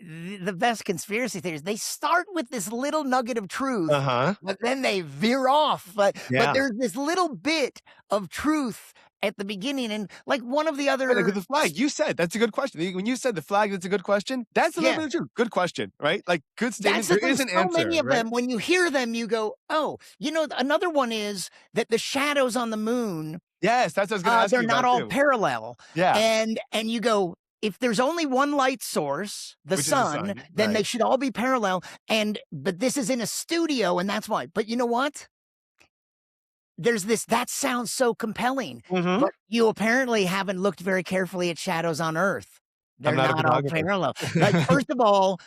the best conspiracy theories, they start with this little nugget of truth, Uh-huh. but then they veer off, but Yeah. there's this little bit of truth at the beginning, and, like, one of the Right, like with other the flag, you said that's a good question. When you said the flag, that's a good question. That's a little yeah. bit of truth. Good question, right? Like good That's statement. the There thing, is an so many answer, of right? them, when you hear them, you go, "Oh," another one is that the shadows on the moon, Yes, that's what I was gonna ask they're you not about all too. parallel, Yeah, and you go, "If there's only one light source, the which is the sun, sun, then they right? should all be parallel, but this is in a studio, and that's why." But you know what? There's this that sounds so compelling, Mhm. but you apparently haven't looked very carefully at shadows on Earth. I'm They're not a not all photographer. parallel. Like, first of all,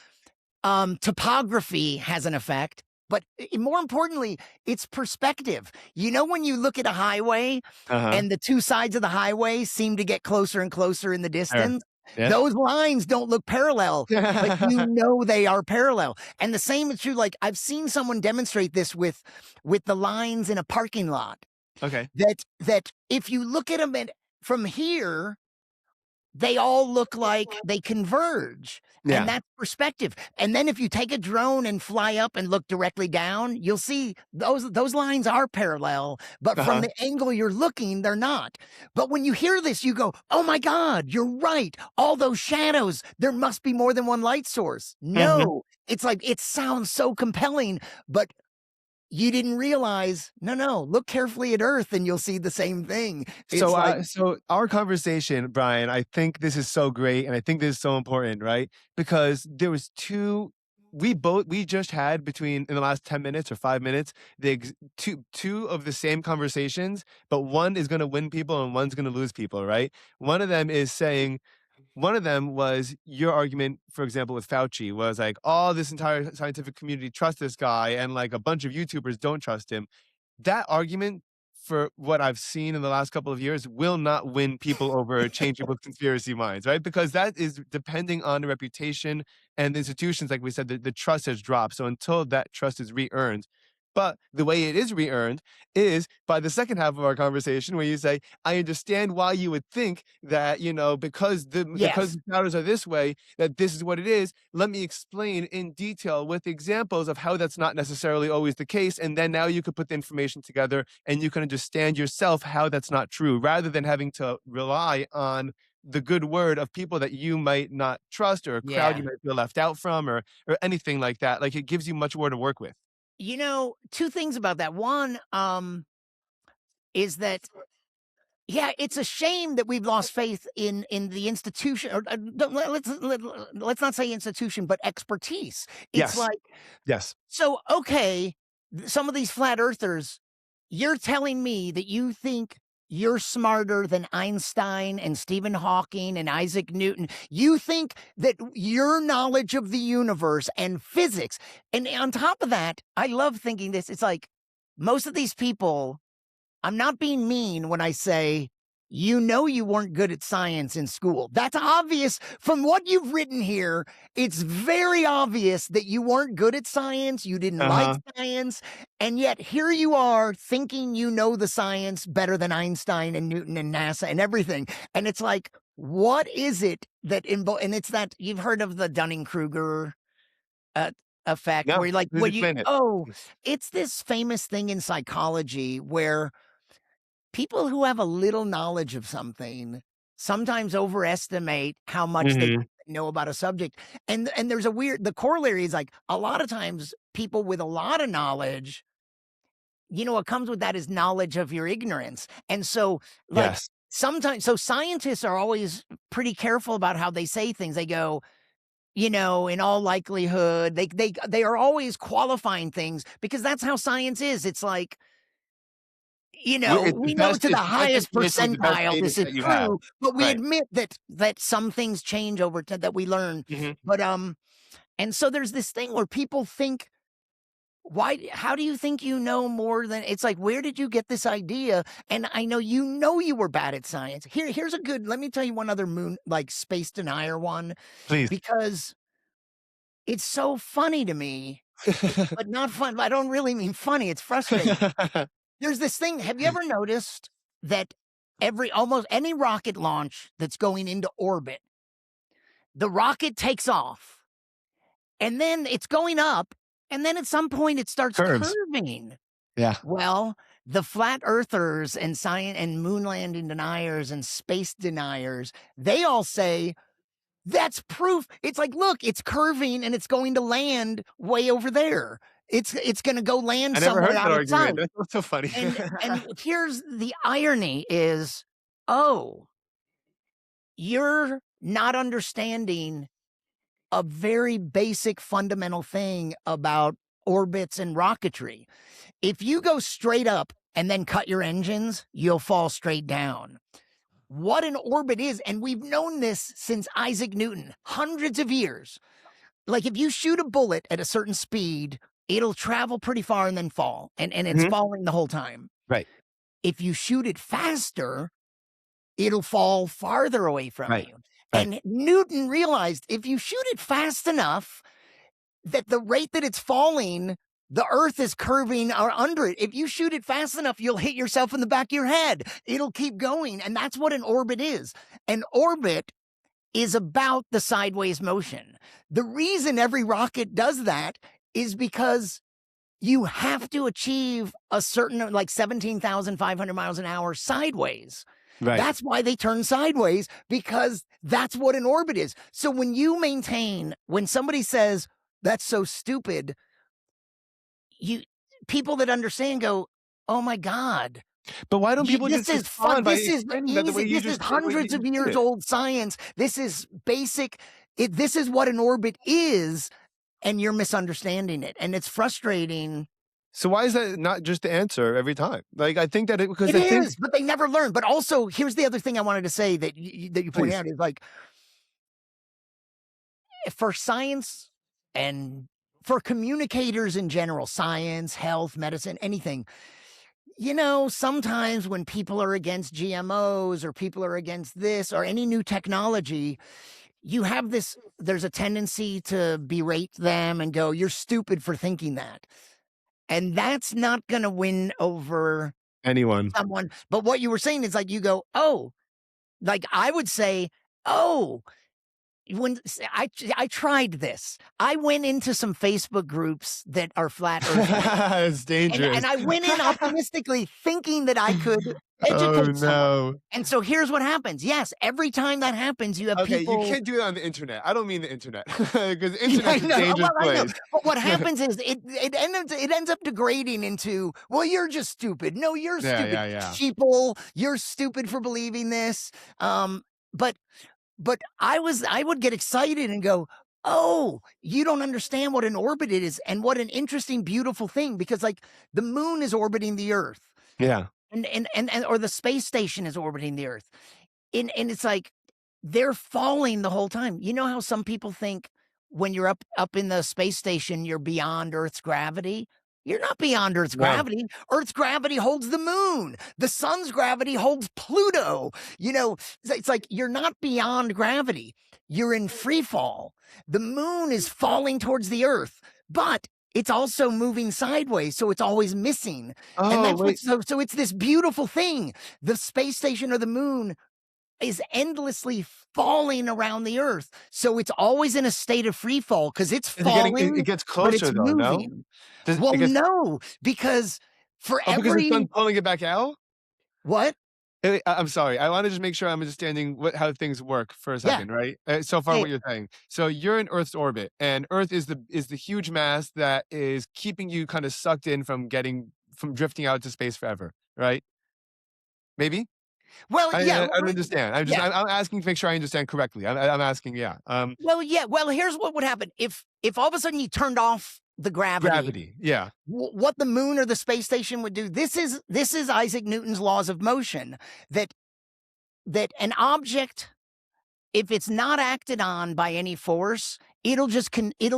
topography has an effect, but more importantly, it's perspective. When you look at a highway Uh-huh. and the two sides of the highway seem to get closer and closer in the Sure. distance, Yeah. those lines don't look parallel, but they are parallel. And the same is true. Like, I've seen someone demonstrate this with the lines in a parking lot. Okay. That if you look at them from here, they all look like they converge, and Yeah. that's perspective, and then if you take a drone and fly up and look directly down, you'll see those lines are parallel, but from Uh-huh. the angle you're looking, they're not. But when you hear this, you go, "Oh my god, you're right, all those shadows, there must be more than one light source." Mhm. No, it's like, it sounds so compelling, but you didn't realize, no, no, look carefully at Earth and you'll see the same thing. So, It's like so our conversation, Brian, I think this is so great, and I think this is so important, right? Because there was two we just had between in the last 10 minutes or 5 minutes, two of the same conversations, but one is going to win people and one's going to lose people, right? One of them is saying one of them was your argument, for example, with Fauci was like, all this entire scientific community trusts this guy, and like a bunch of YouTubers don't trust him. That argument, for what I've seen in the last couple of years, will not win people over changeable conspiracy minds, right? Because that is depending on the reputation and the institutions, like we said, the trust has dropped. So until that trust is re-earned, but the way it is re-earned is by the second half of our conversation, where you say, "I understand why you would think that because yes. the shadows are this way, that this is what it is. Let me explain in detail with examples of how that's not necessarily always the case, and then now you could put the information together and you can understand yourself how that's not true, rather than having to rely on the good word of people that you might not trust or a crowd you Yeah. might feel left out from or anything like that. Like it gives you much more to work with." Two things about that. One, is that Yeah, it's a shame that we've lost faith in the institution, or don't, let's not say institution, but expertise. It's Yes. like, Yes. so okay, some of these flat earthers, you're telling me that you think you're smarter than Einstein and Stephen Hawking and Isaac Newton. You think that your knowledge of the universe and physics, and on top of that, I love thinking this. It's like most of these people, I'm not being mean when I say, you know, you weren't good at science in school. That's obvious from what you've written here. It's very obvious that you weren't good at science. You didn't like Uh-huh. science. And yet here you are thinking you know the science better than Einstein and Newton and NASA and everything. And it's like, what is it that and it's that you've heard of the Dunning-Kruger uh, effect No. where like, Please when you, explain it. oh, it's this famous thing in psychology where people who have a little knowledge of something sometimes overestimate how much they Mhm. know about a subject. And there's a weird, the corollary is like a lot of times people with a lot of knowledge, you know, what comes with that is knowledge of your ignorance. And so like Yes. sometimes, so scientists are always pretty careful about how they say things. They go, you know, in all likelihood, they are always qualifying things because that's how science is. It's like, you We know, we know to the it's the best highest information with the best percentile data this is that you have. true, but we Right. admit that some things change over time that we learn. Mhm. But, and so there's this thing where people think, "Why how do you think you know more than" it's like, "Where did you get this idea?" And I know you were bad at science. Here's a good, let me tell you one other moon like, space denier one, Please. because it's so funny to me, but not fun. I don't really mean funny, it's frustrating. There's this thing, have you ever noticed that every almost any rocket launch that's going into orbit, the rocket takes off, and then it's going up, and then at some point it starts Curves. curving. Yeah. Well, the flat earthers and science and moon landing deniers and space deniers, they all say, "That's proof." It's like, "Look, it's curving and it's going to land way over there. It's gonna go land I never somewhere heard that out of argument. sight." That's what's so funny. And here's the irony is, oh, you're not understanding a very basic fundamental thing about orbits and rocketry. If you go straight up and then cut your engines, you'll fall straight down. What an orbit is, and we've known this since Isaac Newton, hundreds of years. Like if you shoot a bullet at a certain speed, it'll travel pretty far and then fall, and it's Mhm. falling the whole time. Right. If you shoot it faster, it'll fall farther away from Right. you. Right. And Newton realized if you shoot it fast enough, that the rate that it's falling, the earth is curving or under it. If you shoot it fast enough, you'll hit yourself in the back of your head. It'll keep going. And that's what an orbit is. An orbit is about the sideways motion. The reason every rocket does that is because you have to achieve a certain, like 17,500 miles an hour sideways. Right. That's why they turn sideways, because that's what an orbit is. So when you maintain, when somebody says, "That's so stupid," you, people that understand go, "Oh my God, But why don't people this just is fun. respond by This is explaining that the way easy. you This is just the way hundreds you of did years it? old science. This is basic. This is what an orbit is." And you're misunderstanding it. And it's frustrating. So why is that not just the answer every time? Like, I think that because It I think is, but they never learn. But also, here's the other thing I wanted to say that you pointed please. out is like, for science and for communicators in general, science, health, medicine, anything, you know, sometimes when people are against GMOs or people are against this or any new technology, you have this, there's a tendency to berate them and go, "You're stupid for thinking that." And that's not going to win over Anyone. someone. But what you were saying is like, you go, "Oh," like I would say, "Oh, when I tried this, I went into some Facebook groups that are flat earthers, It's dangerous. and I went in optimistically thinking that I could Oh, educate someone. no. And so here's what happens. Yes, every time that happens, you have Okay, you people. can't do it on the internet. I don't mean the internet because the Yeah, I internet's a know. dangerous Well, I know. place. But what happens is it ends up degrading into, well, you're just stupid. No, you're Yeah, stupid. yeah, yeah. Sheeple, you're stupid for believing this. But I would get excited and go, "Oh, you don't understand what an orbit is and what an interesting, beautiful thing," because like the moon is orbiting the Earth Yeah. and or the space station is orbiting the Earth. And it's like they're falling the whole time. You know how some people think when you're up in the space station, you're beyond Earth's gravity? You're not beyond Earth's No. gravity. Earth's gravity holds the moon. The sun's gravity holds Pluto. You know, it's like you're not beyond gravity. You're in free fall. The moon is falling towards the Earth, but it's also moving sideways, so it's always missing. And Oh, that's wait. what's so it's this beautiful thing. The space station or the moon is endlessly falling around the Earth. So it's always in a state of free fall because it's Is it getting it falling, gets but closer it's though, no? moving. Does Well, it gets no, because for Oh, because the sun's every pulling it back out? what? I'm sorry. I wanna just make sure I'm understanding how things work for a Yeah, second, right? So far yeah. what you're saying. So you're in Earth's orbit, and Earth is the huge mass that is keeping you kinda sucked in from drifting out to space forever, right? Maybe? Well, yeah, I don't understand. yeah. I'm asking to make sure I understand correctly. I'm asking, yeah. Well, yeah. Well, here's what would happen if all of a sudden you turned off the gravity. Gravity, yeah. What the moon or the space station would do. This is Isaac Newton's laws of motion that an object, if it's not acted on by any force, it'll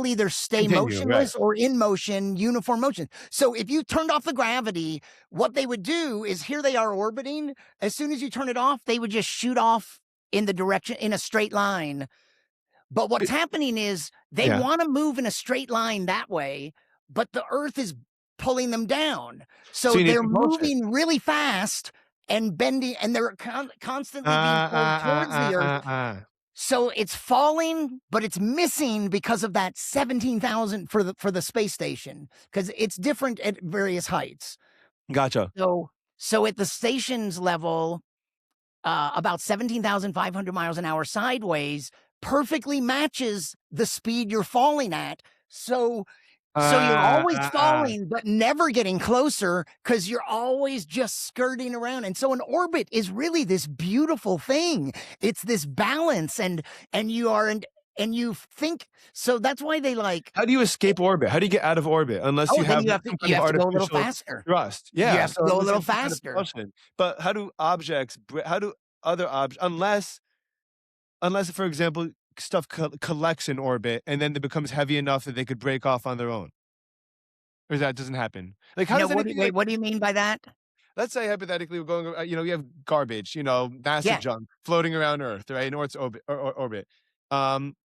either stay Continue, right. motionless or in motion, uniform motion. So if you turned off the gravity, what they would do is here they are orbiting. As soon as you turn it off, they would just shoot off in the direction in a straight line. But what's It happening is they Yeah. want to move in a straight line that way, but the Earth is pulling them down. So So you need they're propulsion. moving really fast and bending, and they're constantly being Uh, pulled uh, uh, towards the uh, Earth. uh, uh. So it's falling, but it's missing because of that 17,000 for the space station because it's different at various heights. Gotcha. So at the station's level, about 17,500 miles an hour sideways perfectly matches the speed you're falling at. So you're Uh, always uh, uh. falling, but never getting closer because you're always just skirting around. And so an orbit is really this beautiful thing. It's this balance, and you are and you think so. That's why they like. How do you escape orbit? How do you get out of orbit unless Oh, you then have some kind you of have to go a little artificial faster. thrust? You Yeah, have to so go a unless you little have some kind of faster. propulsion. But how do other objects unless, for example, stuff collects in orbit and then it becomes heavy enough that they could break off on their own? Or that doesn't happen? Like, how No, does anything wait, like what do you mean by that? let's say hypothetically we're going, you have garbage, massive Yeah. junk floating around Earth, right, in Earth's orbit.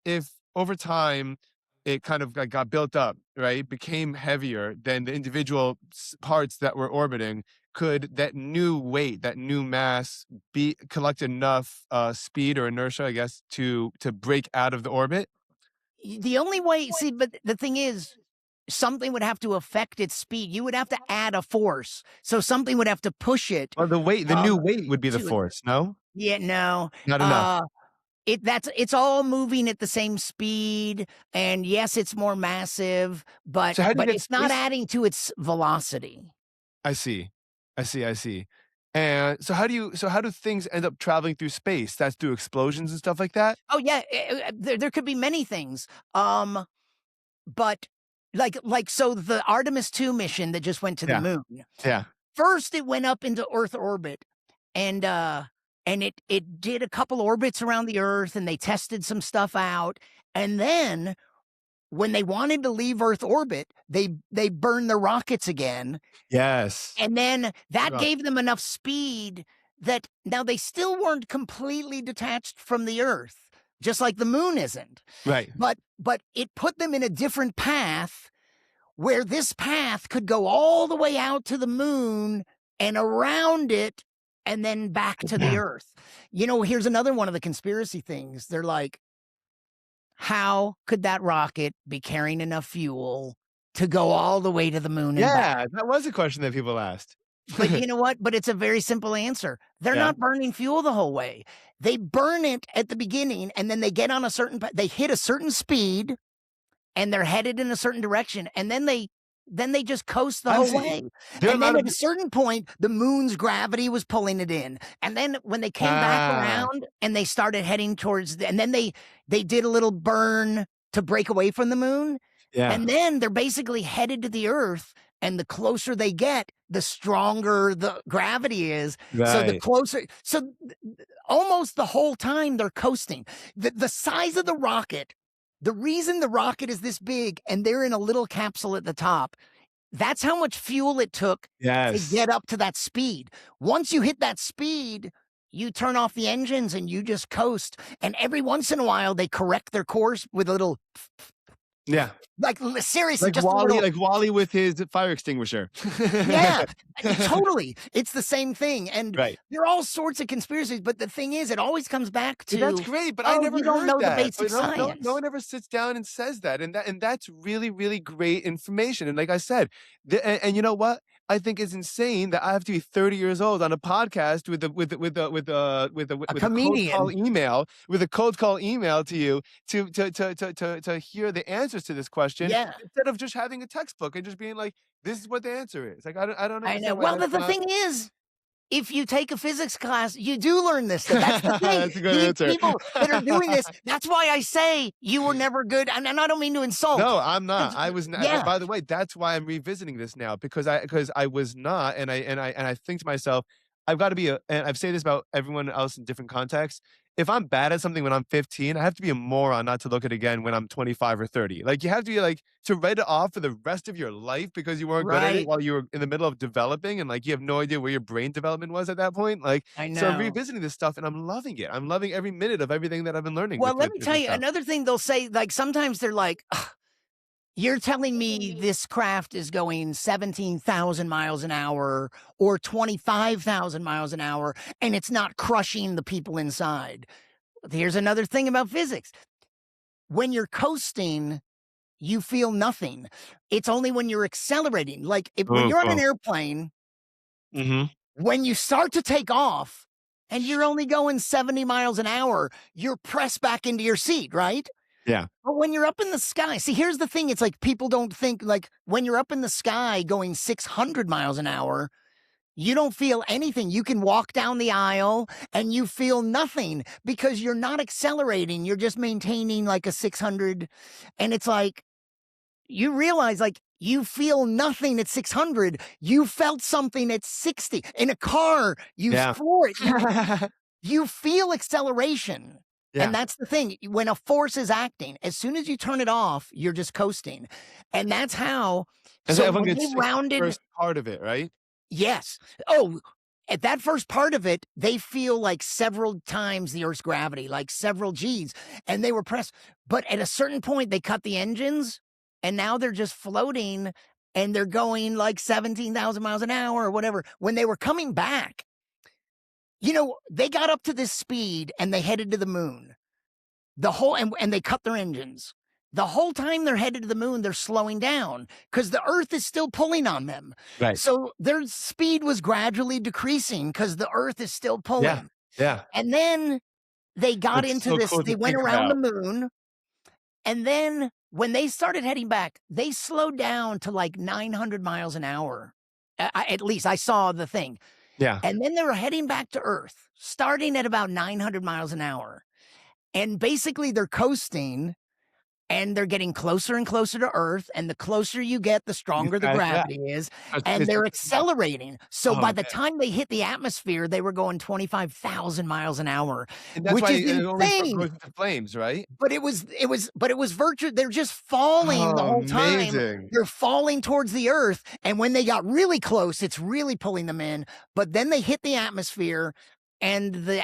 If over time it kind of like got built up, right, became heavier than the individual parts that were orbiting, could that new weight, that new mass, be collect enough speed or inertia, I guess, to break out of the orbit? The only way, see, but the thing is, something would have to affect its speed. You would have to add a force. So something would have to push it, Well, the new um, weight would be the to force, no? yeah, no. Not enough. Uh, it's all moving at the same speed, and yes, it's more massive, but So how do you get it's not space adding to its velocity. I see. I see. And so how do things end up traveling through space? That's through explosions and stuff like that? Oh, yeah, there could be many things, but so the Artemis 2 mission that just went to the Yeah, moon. yeah. First, it went up into Earth orbit, and it did a couple orbits around the Earth, and they tested some stuff out, and then when they wanted to leave Earth orbit, they burned their rockets again, Yes. and then that Right. gave them enough speed that now they still weren't completely detached from the Earth, just like the moon isn't, Right. but it put them in a different path where this path could go all the way out to the moon and around it and then back to the Yeah. Earth. Here's another one of the conspiracy things. They're like, how could that rocket be carrying enough fuel to go all the way to the moon and back? Yeah, that was a question that people asked. But you know what? But it's a very simple answer. They're Yeah. not burning fuel the whole way. They burn it at the beginning, and then they get on a certain they hit a certain speed, and they're headed in a certain direction, and then they just coast the I'm whole saying way. their And then amount at of a certain point, the moon's gravity was pulling it in. And then when they came back ah, around and they started heading towards and then they did a little burn to break away from the moon. yeah, And then they're basically headed to the earth. And the closer they get, the stronger the gravity is. So the right. closer, so almost the whole time they're coasting. The size of the rocket, the reason the rocket is this big and they're in a little capsule at the top, that's how much fuel it took to Yes. get up to that speed. Once you hit that speed, you turn off the engines and you just coast. And every once in a while, they correct their course with a little, Yeah. like, seriously, just a little. Like Wally with his fire extinguisher. Yeah, totally. It's the same thing. And Right. there are all sorts of conspiracies. But the thing is, it always comes back Yeah, that's to, great, but I oh, never you don't heard know the that. basic But no science. one ever sits down and says that, and that's really, really great information. And like I said, and you know what? I think it's insane that I have to be 30 years old on a podcast A with a cold call comedian. email to you to hear the answers to this question Yeah. instead of just having a textbook and just being like, this is what the answer is. Like I don't I know. understand why Well, that's the not. thing is, if you take a physics class, you do learn this stuff. That's the thing. That's a good These answer. people that are doing this, that's why I say you were never good. And I don't mean to insult. No, I'm not. 'Cause I was not. yeah, By the way, that's why I'm revisiting this now because I was not, and I think to myself, I've got to be a. And I've said this about everyone else in different contexts. If I'm bad at something when I'm 15, I have to be a moron not to look at it again when I'm 25 or 30. Like you have to be like to write it off for the rest of your life because you weren't good at it right. while you were in the middle of developing, and like you have no idea where your brain development was at that point. Like I so, I'm know. revisiting this stuff and I'm loving it. I'm loving every minute of everything that I've been learning Well, let with me tell this you stuff. another thing they'll say, like sometimes they're like, "Ugh, you're telling me this craft is going 17,000 miles an hour or 25,000 miles an hour and it's not crushing the people inside." Here's another thing about physics. When you're coasting, you feel nothing. It's only when you're accelerating. Like when you're on an airplane, Mm-hmm. when you start to take off and you're only going 70 miles an hour, you're pressed back into your seat, right? Yeah. But when you're up in the sky, see, here's the thing. It's like people don't think like when you're up in the sky going 600 miles an hour, you don't feel anything. You can walk down the aisle and you feel nothing because you're not accelerating. You're just maintaining like a 600. And it's like, you realize like you feel nothing at 600. You felt something at 60. In a car, you Yeah. floor it. You feel acceleration. And Yeah. that's the thing. When a force is acting, as soon as you turn it off, you're just coasting. And that's how. And so So everyone when they gets sick the rounded, first part of it, right? yes. Oh, at that first part of it, they feel like several times the Earth's gravity, like several G's, and they were pressed. But at a certain point, they cut the engines, and now they're just floating and they're going like 17,000 miles an hour or whatever. When they were coming back, they got up to this speed and they headed to the moon. And they cut their engines. The whole time they're headed to the moon, they're slowing down because the Earth is still pulling on them. Right. So their speed was gradually decreasing because the Earth is still Yeah. pulling. Yeah. And then they got That's into so this, cool to they went think around the about. moon. And then when they started heading back, they slowed down to like 900 miles an hour. At least I saw the thing. Yeah. And then they were heading back to Earth, starting at about 900 miles an hour. And basically they're coasting and they're getting closer and closer to Earth. And the closer you get, the These stronger the guys, yeah. gravity is. And It's they're nuts. accelerating. So Oh, by the man. time they hit the atmosphere, they were going 25,000 miles an hour, And that's which why is it only insane. goes into flames, right? But it was virtual. They're just falling the Oh, whole time. amazing. They're falling towards the Earth. And when they got really close, it's really pulling them in. But then they hit the atmosphere and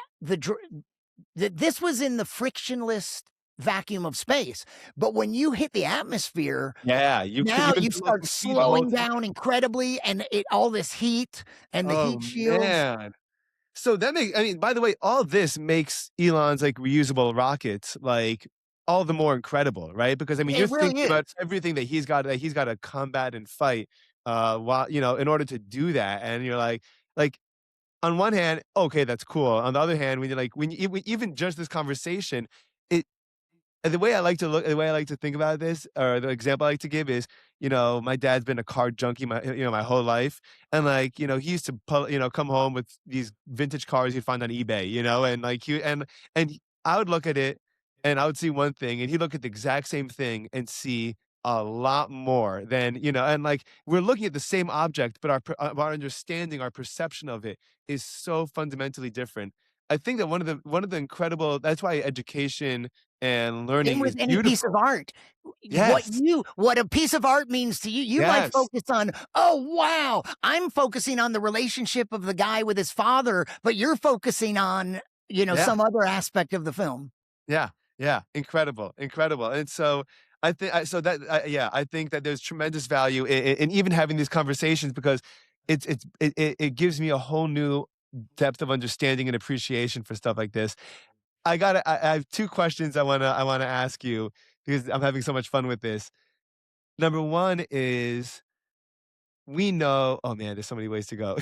this was in the frictionless vacuum of space. But when you hit the atmosphere, Yeah, now you've been you doing start some speed the whole slowing time. down incredibly, and all this heat and the Oh, heat shields. man. So that makes I mean, by the way, all this makes Elon's, like, reusable rockets, like, all the more incredible, right? Because, I mean, you're It really thinking about is. everything that he's gotta combat and fight while in order to do that, and you're like on one hand, okay, that's cool. On the other hand, when you even just this conversation, it and the way I like to think about this, or the example I like to give is, my dad's been a car junkie my whole life, and he used to come home with these vintage cars he'd find on eBay, and I would look at it, and I would see one thing, and he'd look at the exact same thing and see a lot more than, and we're looking at the same object, but our understanding, our perception of it is so fundamentally different. I think that one of the incredible that's why education and Same learning with is any piece of beautiful. art. Yes. What a piece of art means to you, you might Yes. focus on, "Oh, wow, I'm focusing on the relationship of the guy with his father," but you're focusing on, Yeah. some other aspect of the film. Yeah. Yeah. Incredible. Incredible. And so I think so that yeah, I think that there's tremendous value in even having these conversations because it gives me a whole new depth of understanding and appreciation for stuff like this. I have two questions I wanna ask you because I'm having so much fun with this. Number one is we know oh man, there's so many ways to go.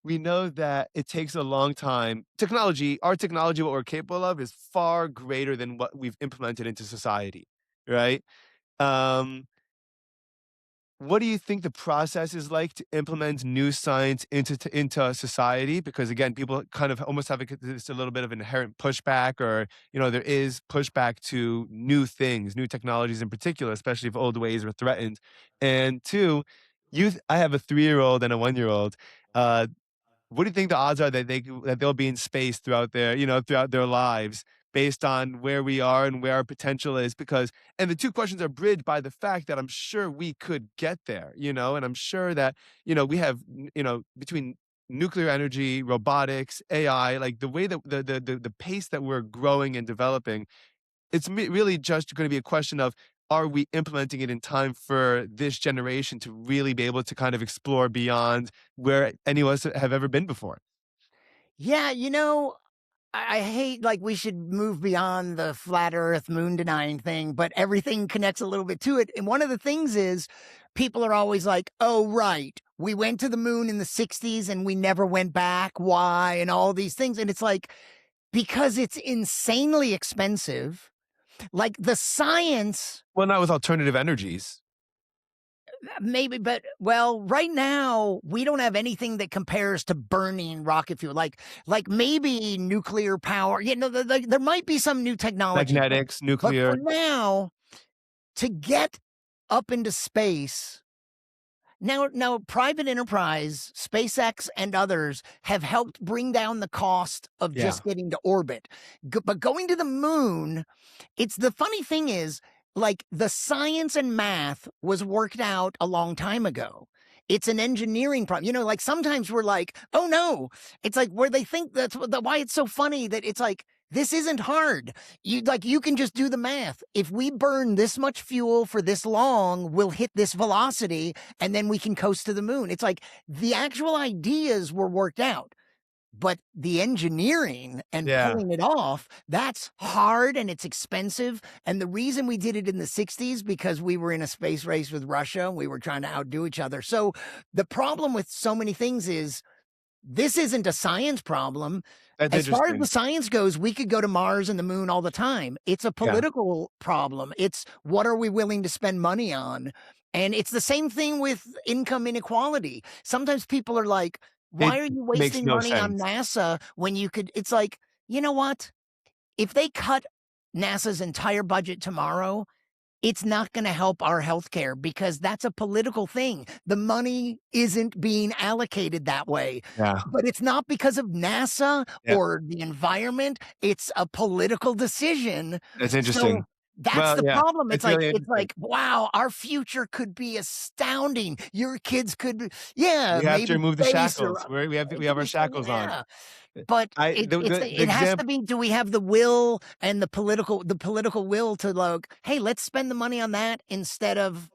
We know that it takes a long time. Our technology, what we're capable of is far greater than what we've implemented into society, right? Um, what do you think the process is like to implement new science into society? Because again, people kind of almost have this a little bit of inherent pushback, or there is pushback to new things, new technologies in particular, especially if old ways are threatened. And two, youth. I have a 3-year-old and a 1-year-old. Uh, what do you think the odds are that they'll be in space throughout their lives based on where we are and where our potential is? Because and the two questions are bridged by the fact that I'm sure we could get there, and I'm sure that, we have, between nuclear energy, robotics, AI, like the way that the pace that we're growing and developing, it's really just going to be a question of are we implementing it in time for this generation to really be able to kind of explore beyond where any of us have ever been before? Yeah, I hate like we should move beyond the flat earth moon denying thing, but everything connects a little bit to it. And one of the things is people are always like, "Oh, right. We went to the moon in the 60s and we never went back. Why?" and all these things. And it's like because it's insanely expensive. Like the science Well, not with alternative energies. maybe, but well, right now we don't have anything that compares to burning rocket fuel. Like maybe nuclear power. There might be some new technology, Magnetics, but for nuclear. now, to get up into space now, private enterprise, SpaceX and others have helped bring down the cost of Yeah. just getting to orbit. But going to the moon, it's the funny thing is, like the science and math was worked out a long time ago. It's an engineering problem. Like sometimes we're like, oh no. It's like where they think why it's so funny that it's like, this isn't hard. You can just do the math. If we burn this much fuel for this long, we'll hit this velocity and then we can coast to the moon. It's like the actual ideas were worked out, but the engineering and Yeah. pulling it off, that's hard and it's expensive. And the reason we did it in the 60s because we were in a space race with Russia and we were trying to outdo each other. So the problem with so many things is this isn't a science problem. That's As far as the interesting. science goes, we could go to Mars and the moon all the time. It's a Yeah. political problem. It's what are we willing to spend money on? And it's the same thing with income inequality. Sometimes people are like, It why are you makes wasting no money on sense. NASA when you could? It's like, you know what? If they cut NASA's entire budget tomorrow, it's not gonna help our healthcare because that's a political thing. The money isn't being allocated that way. Yeah. But it's not because of NASA Yeah. or the environment, it's a political decision. That's So interesting. that's Well, the yeah. problem. It's really It's interesting. like, wow, our future could be astounding. Your kids could be yeah, We have to maybe remove the space or shackles. We it have could our be so shackles on. yeah. But I it it's the it has to example be do we have the will and the political will to like, "Hey, let's spend the money on that instead of"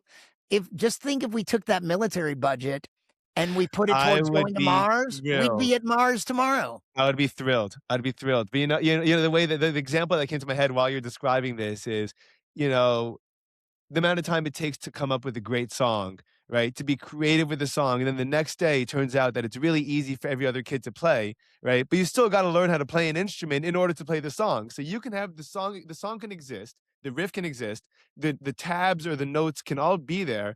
if just think if we took that military budget and we put it I towards would going to be Mars, we'd thrilled. be at Mars tomorrow. I would be thrilled. I'd be thrilled. But, the way that the example that came to my head while you're describing this is, you know the amount of time it takes to come up with a great song, right? To be creative with the song, and then the next day it turns out that it's really easy for every other kid to play, right? But you still got to learn how to play an instrument in order to play the song. So you can have the song can exist, the riff can exist, the tabs or the notes can all be there,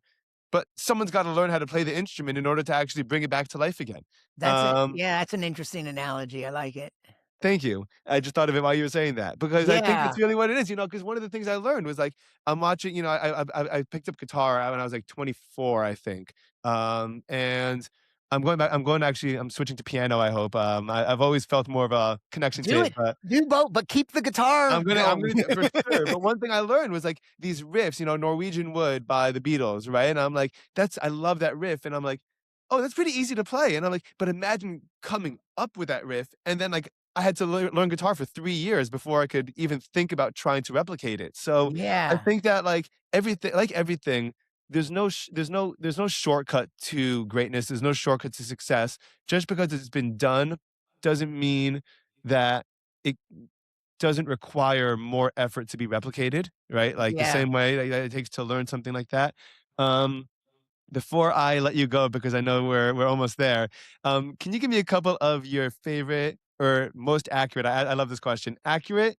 but someone's got to learn how to play the instrument in order to actually bring it back to life again. That's it. Um, Yeah, that's an interesting analogy. I like it. Thank you. I just thought of it while you were saying that because I think it's Yeah. really what it is, because one of the things I learned was, like, I'm watching, I picked up guitar when I was, like, 24, I think, and I'm switching to piano, I hope, I've always felt more of a connection to Do it, it. but Do both, but keep the guitar I'm going. gonna do for sure, but one thing I learned was, like, these riffs, Norwegian Wood by the Beatles, right? And I'm like, I love that riff, and I'm like, "Oh, that's pretty easy to play," and I'm like, but imagine coming up with that riff, and then, like, I had to learn guitar for 3 years before I could even think about trying to replicate it. So, I Yeah. think that, everything, there's no shortcut to greatness, there's no shortcut to success. Just because it's been done doesn't mean that it doesn't require more effort to be replicated, right? Like, the Yeah. same way that it takes to learn something like that. Um, Before I let you go, because I know we're almost there, can you give me a couple of your favorite or most accurate, I love this question, accurate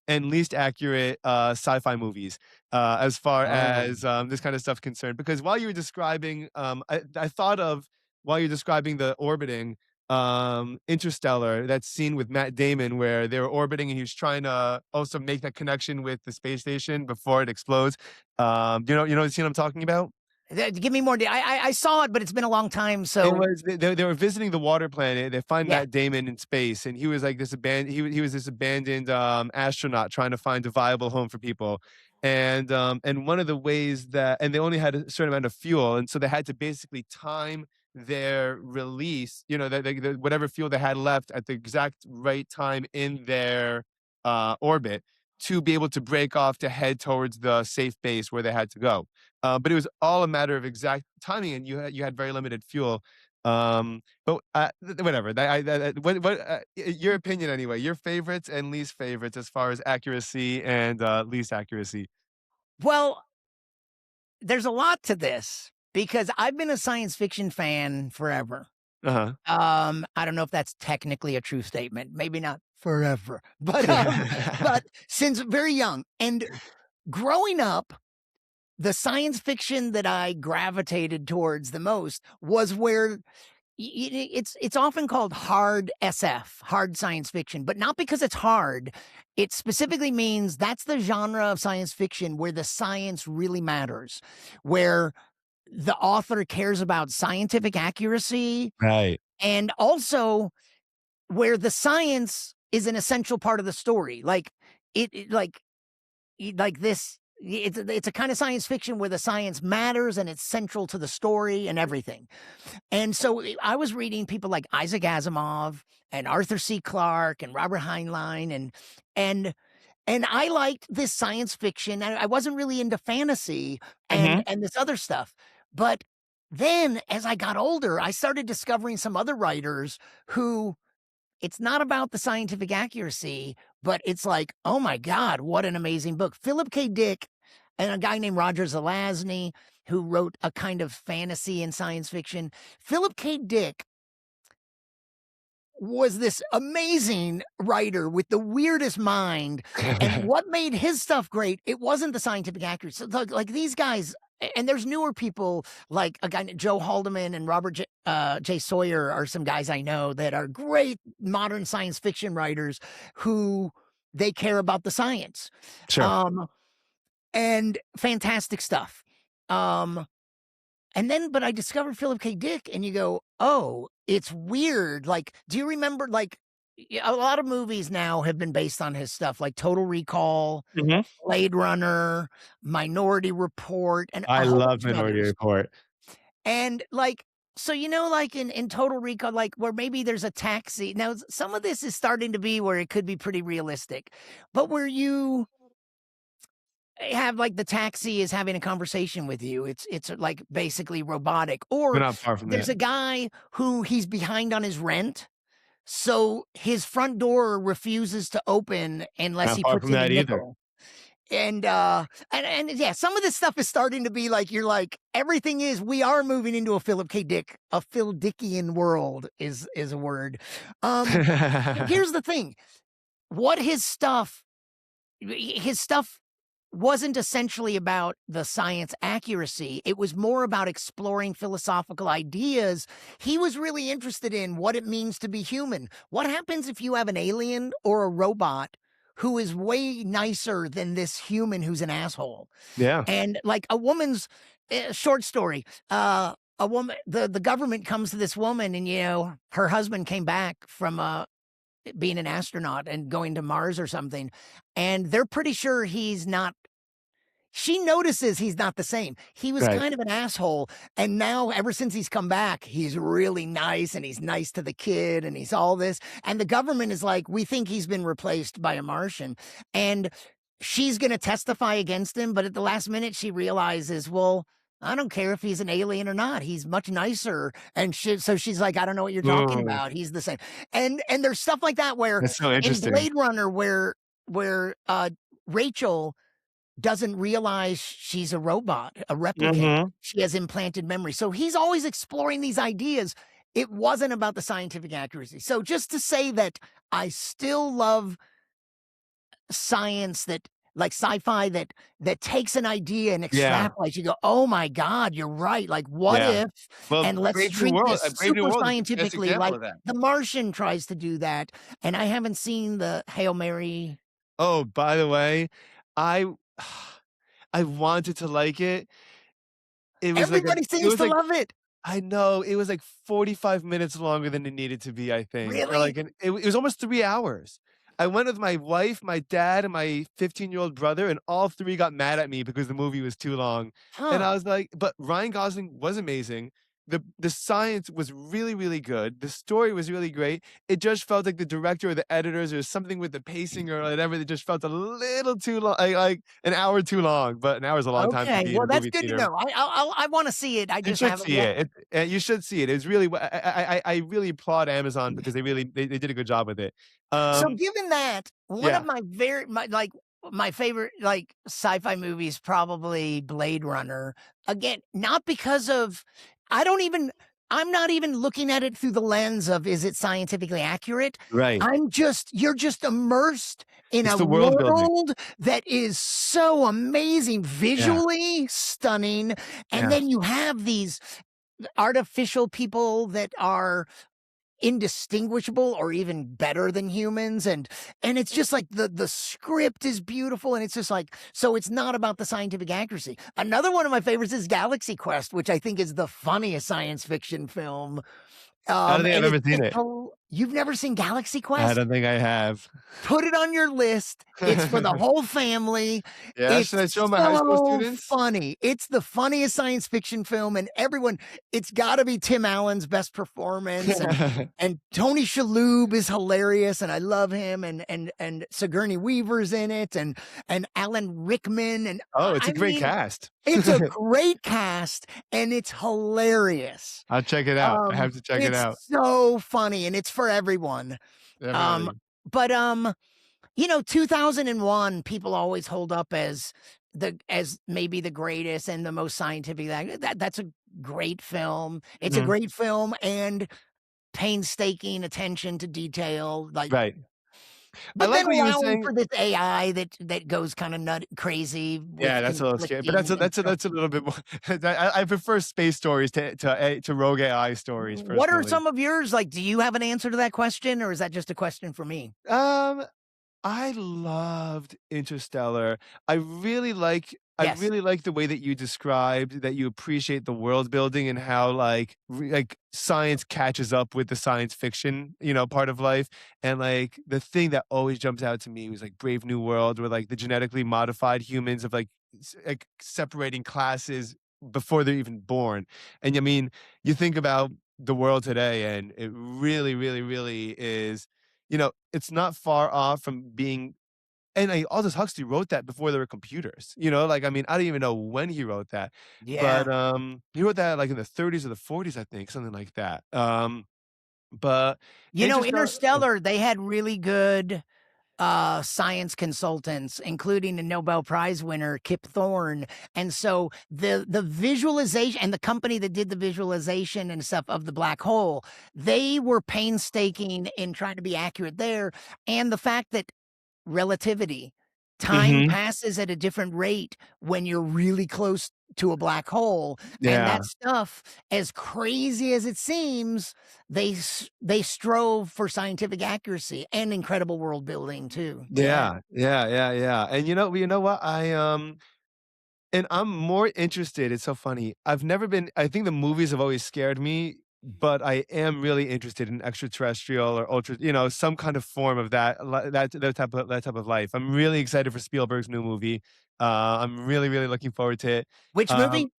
and least accurate, sci-fi movies, as far Oh. as, this kind of stuff concerned. Because while you were describing, I thought of while you're describing the orbiting, Interstellar, that scene with Matt Damon where they were orbiting and he was trying to also make that connection with the space station before it explodes. You know the scene I'm talking about? Give me more. I saw it, but it's been a long time. It So was they were visiting the water planet, they find yeah, Matt Damon in space, and he was like he was this abandoned, astronaut trying to find a viable home for people, and one of the ways that and they only had a certain amount of fuel, and so they had to basically time their release, the whatever fuel they had left at the exact right time in their, orbit to be able to break off to head towards the safe base where they had to go. But it was all a matter of exact timing, and you had very limited fuel. But whatever. Your opinion anyway. Your favorites and least favorites as far as accuracy and least accuracy. well, there's a lot to this because I've been a science fiction fan forever. Uh I don't know if that's technically a true statement. Maybe not forever, huh. but since very young and growing up, the science fiction that I gravitated towards the most was where it's often called hard SF, hard science fiction, but not because it's hard. It specifically means that's the genre of science fiction where the science really matters, where the author cares about scientific accuracy Right. and also where the science is an essential part of the story. Like like this it's a kind of science fiction where the science matters and it's central to the story and everything. And so I was reading people like Isaac Asimov and Arthur C. Clarke and Robert Heinlein and and I liked this science fiction. I wasn't really into fantasy Hmm. and this other stuff. But then as I got older, I started discovering some other writers who it's not about the scientific accuracy, but it's like, "Oh my god, what an amazing book." Philip K. Dick and a guy named Roger Zelazny who wrote a kind of fantasy and science fiction. Philip K. Dick was this amazing writer with the weirdest mind, and what made his stuff great, it wasn't the scientific accuracy. So, like these guys and there's newer people like a guy named Joe Haldeman and Robert J. Sawyer are some guys I know that are great modern science fiction writers who they care about the science, Sure. um, and fantastic stuff. Um, and then but I discovered Philip K. Dick, and you go, "Oh, it's weird." Like, do you remember, like, a lot of movies now have been based on his stuff, like Total Recall, Hmm. Blade Runner, Minority Report, and I a whole love bunch of Minority others. Report. And, like so, like, in Total Recall, like, where maybe there's a taxi now, some of this is starting to be where it could be pretty realistic, but where you have, like, the taxi is having a conversation with you. It's, like, basically robotic. We're Or not far from there's that. a guy who he's behind on his rent, so his front door refuses to open unless Not he far puts from in a that either. nickel. And yeah, some of this stuff is starting to be like you're like everything is we are moving into a Phil Dickian world is a word. Um, Here's the thing: what his stuff wasn't essentially about the science accuracy. It was more about exploring philosophical ideas. He was really interested in what it means to be human. What happens if you have an alien or a robot who is way nicer than this human who's an asshole? Yeah, And like a woman's short story, a woman, the government comes to this woman, and her husband came back from being an astronaut and going to Mars or something, and they're pretty sure he's not. She notices he's not the same. He was right. kind of an asshole, and now ever since he's come back, he's really nice, and he's nice to the kid, and he's all this, and the government is like, "We think he's been replaced by a Martian," and she's gonna testify against him, but at the last minute, she realizes, "Well, I don't care if he's an alien or not, he's much nicer," and so she's like, "I don't know what you're talking Ooh, about, he's the same." And there's stuff like that where that's so in interesting. Blade Runner where Rachel doesn't realize she's a robot, a replicant. Mhm. She has implanted memory. So he's always exploring these ideas. It wasn't about the scientific accuracy. So just to say that I still love science that like sci-fi that takes an idea and Yeah, extrapolates. You go, "Oh my god, you're right. Like what yeah. if Well, and let's treat this Brave New super World is the best scientifically example like of that. The Martian tries to do that." And I haven't seen the Hail Mary. Oh, by the way, I I wanted to like it. Everybody It seems was to like love it. I know, it was like 45 minutes longer than it needed to be, I think, or Really? it was almost 3 hours. I went with my wife, my dad, and my 15-year-old brother, and all 3 got mad at me because the movie was too long, and Huh. I was like but Ryan Gosling was amazing. The science was really, really good. The story was really great. It just felt like the director or the editors or something with the pacing or whatever that just felt a little too long, like an hour too long, but an hour is a long time to Okay, be in well, a that's movie good to theater. know. I wanna see it, I You just should haven't see yet. it. You should see it. It's really I really applaud Amazon because they did a good job with it. So Um, given that, one of yeah, my favorite, like, sci-fi movies, probably Blade Runner. Again, not because of I don't even I'm not even looking at it through the lens of, is it scientifically accurate? right. You're just immersed in It's a the world building. world that is so amazing, Yeah, visually stunning, and yeah. then you have these artificial people that are indistinguishable or even better than humans, and it's just like the script is beautiful, and it's just like, so it's not about the scientific accuracy. Another one of my favorites is Galaxy Quest, which I think is the funniest science fiction film. I don't think I've And ever seen it. you've never seen Galaxy I Quest? don't think I have. Put it on your list. It's for the whole family. Yeah, should I show It's my high school so students? funny. It's the funniest science fiction film, and everyone it's gotta be Tim Allen's best performance, and Tony Shalhoub is hilarious, and I love him, and Sigourney Weaver's in it, and Alan Rickman, and Oh, it's a I great mean, cast. it's a great cast, and it's hilarious. I'll check it out. I have to check it It's out. so funny, and it's for everyone. Um, Definitely. but, 2001, people always hold up as maybe the greatest and the most scientific that's a great film. It's a Mhm. great film and painstaking attention to detail, like Right. I but like then what you were allowing saying. for this AI that goes kinda crazy Yeah, with that's a little scary, but conflicting that's a little bit more I prefer space stories to rogue AI stories What are personally. some of yours? Like, do you have an answer to that question, or is that just a question for me? Um, I loved Interstellar. I Yes. really like the way that you described that you appreciate the world building and how like science catches up with the science fiction, part of life. And like the thing that always jumps out to me was like Brave New World, where like the genetically modified humans of like separating classes before they're even born. And I mean, you think about the world today, and it really, really, really is it's not far off from being and Aldous Huxley wrote that before there were computers, like, I mean, I don't even know when he wrote that, but, Yeah. he wrote that, like, in the 30s or the 40s, I think, something like that, but Interstellar. Interstellar, they had really good, science consultants, including the Nobel Prize winner Kip Thorne. And so the visualization and the company that did the visualization and stuff of the black hole, they were painstaking in trying to be accurate there. And the fact that relativity, time Mhm. passes at a different rate when you're really close to a black hole, and Yeah. that stuff, as crazy as it seems, they strove for scientific accuracy and incredible world building too. Yeah. Yeah. Yeah, yeah, yeah, and you know what? And I'm more interested, it's so funny. I think the movies have always scared me, but I am really interested in extraterrestrial or some kind of form of that type of life. I'm really excited for Spielberg's new movie. I'm really, really looking forward to it. Which Um, movie?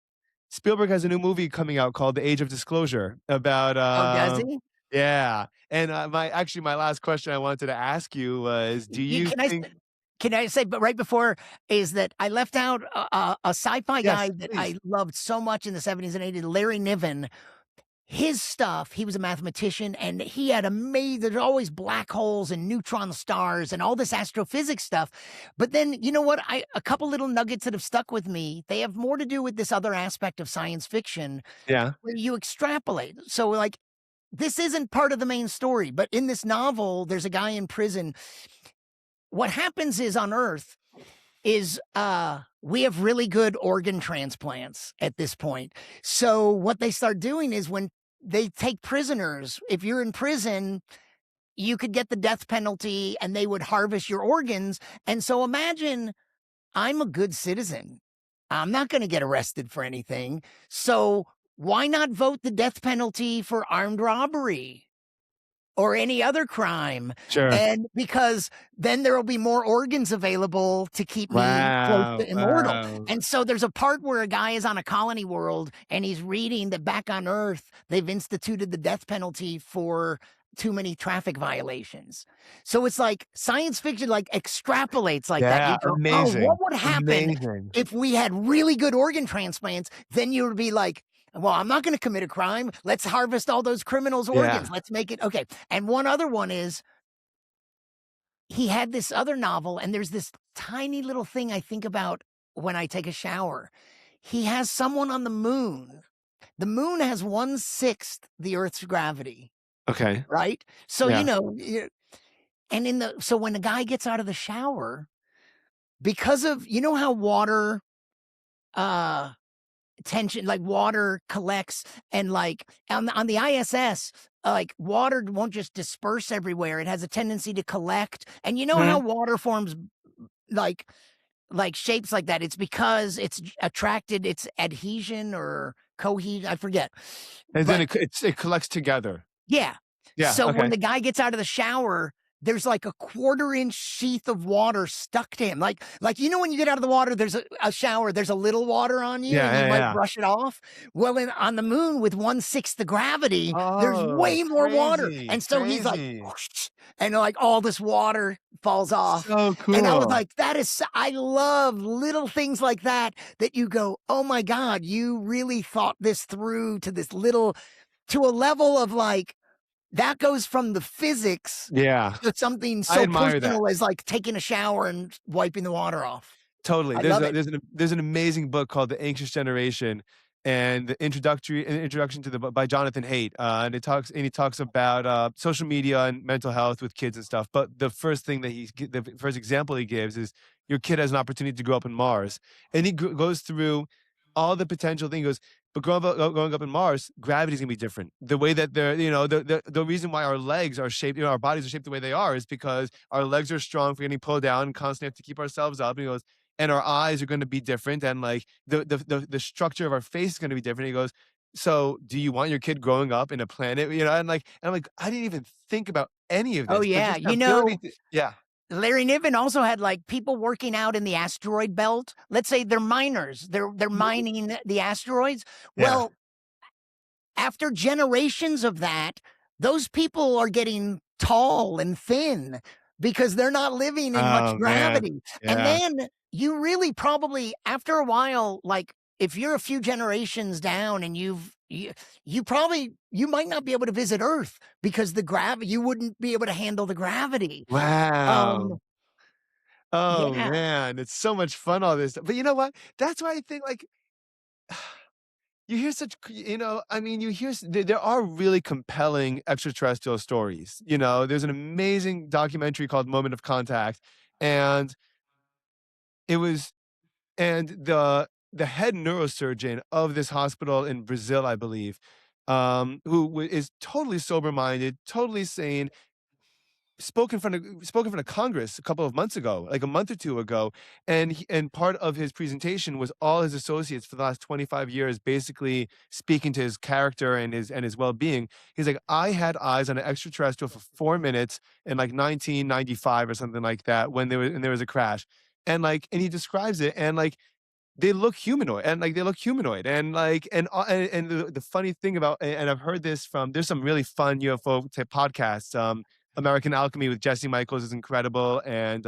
Spielberg has a new movie coming out called The Age of Disclosure about, Oh, does he? yeah, and, my last question I wanted to ask you was, do Y you think can I say, but right before is that I left out a sci-fi guy Yes, that please. I loved so much in the '70s and '80s, Larry Niven. His stuff, he was a mathematician and he had there's always black holes and neutron stars and all this astrophysics stuff. But then, you know what? A couple little nuggets that have stuck with me, they have more to do with this other aspect of science fiction Yeah, where you extrapolate. So, like, this isn't part of the main story, but in this novel, there's a guy in prison. What happens is on Earth is we have really good organ transplants at this point. So what they start doing is when they take prisoners, if you're in prison, you could get the death penalty and they would harvest your organs. And so imagine I'm a good citizen. I'm not going to get arrested for anything. So why not vote the death penalty for armed robbery? Or any other crime, sure. and because then there will be more organs available to keep me close Wow, to immortal, wow. and so there's a part where a guy is on a colony world, and he's reading that back on Earth, they've instituted the death penalty for too many traffic violations. So it's like science fiction, like, extrapolates like that. Yeah, You go, "Oh, what amazing, would happen amazing. if we had really good organ transplants?" Then you would be like, "Well, I'm not gonna commit a crime. Let's harvest all those criminals' Yeah, organs. Let's make it" okay. And one other one is he had this other novel, and there's this tiny little thing I think about when I take a shower. He has someone on the moon. The moon has 1/6 the Earth's gravity, okay, right? So, yeah. and so when the guy gets out of the shower, because of how water, uh tension, like water collects and like on the ISS, like water won't just disperse everywhere. It has a tendency to collect. And you know how Mhm. water forms like shapes like that? It's because it's attracted, it's adhesion or cohesion, I forget. And then But it collects together. yeah. Yeah, So when okay. the guy gets out of the shower, there's like a quarter-inch sheath of water stuck to him. When you get out of the water, there's a shower, there's a little water on you Yeah, and you yeah, might yeah. brush it off. Well, on the moon with 1/6 the gravity, there's Oh, way more water. crazy, And so he's like, crazy. whoosh, and like all this water falls off. So And I was cool. like, I love little things like that that you go, oh my God, you really thought this through to a level of like, that goes from the physics Yeah, to something I so admire that. personal as, like, taking a shower and wiping the water off. Totally. I love it. There's an amazing book called The Anxious Generation, and the introduction to the book by Jonathan Haidt, and he talks about, social media and mental health with kids and stuff, but the first example he gives is your kid has an opportunity to grow up in Mars, and he goes through all the potential thing. He goes, "But growing up in Mars, gravity's gonna be different. The way that they're the reason why our legs are shaped, our bodies are shaped the way they are is because our legs are strong for getting pulled down and constantly have to keep ourselves up." And he goes, and our eyes are gonna be different, and, like, the structure of our face is gonna be different. He goes, "So, do you want your kid growing up in a planet," and I'm like, "I didn't even think about any of Oh, this," but yeah. just the ability to yeah, Larry Niven also had, like, people working out in the asteroid belt. Let's say they're miners. They're mhm, mining the asteroids. yeah. Well, after generations of that, those people are getting tall and thin because they're not living in much Oh, man. gravity. And Yeah. then you really probably, after a while, like if you're a few generations down and you might not be able to visit Earth because the gravity, you wouldn't be able to handle the gravity. Wow. Oh, Yeah. man, it's so much fun, all this stuff, but you know what? That's why I think, like, you hear such c you know, I mean, you hear there are really compelling extraterrestrial stories, you know? There's an amazing documentary called Moment of Contact, and it was and the head neurosurgeon of this hospital in Brazil, I believe, who is totally sober-minded, totally sane, spoke in front of Congress a couple of months ago, like a month or 2 ago, and part of his presentation was all his associates for the last 25 years basically speaking to his character and his well-being. He's like, "I had eyes on an extraterrestrial for 4 minutes in, like, 1995 or something like that when there was a crash." And he describes it, and, like, they look humanoid, and, like, they look humanoid, and, like and the funny thing about and I've heard this from there's some really fun UFO type podcasts, American Alchemy with Jesse Michaels is incredible, and,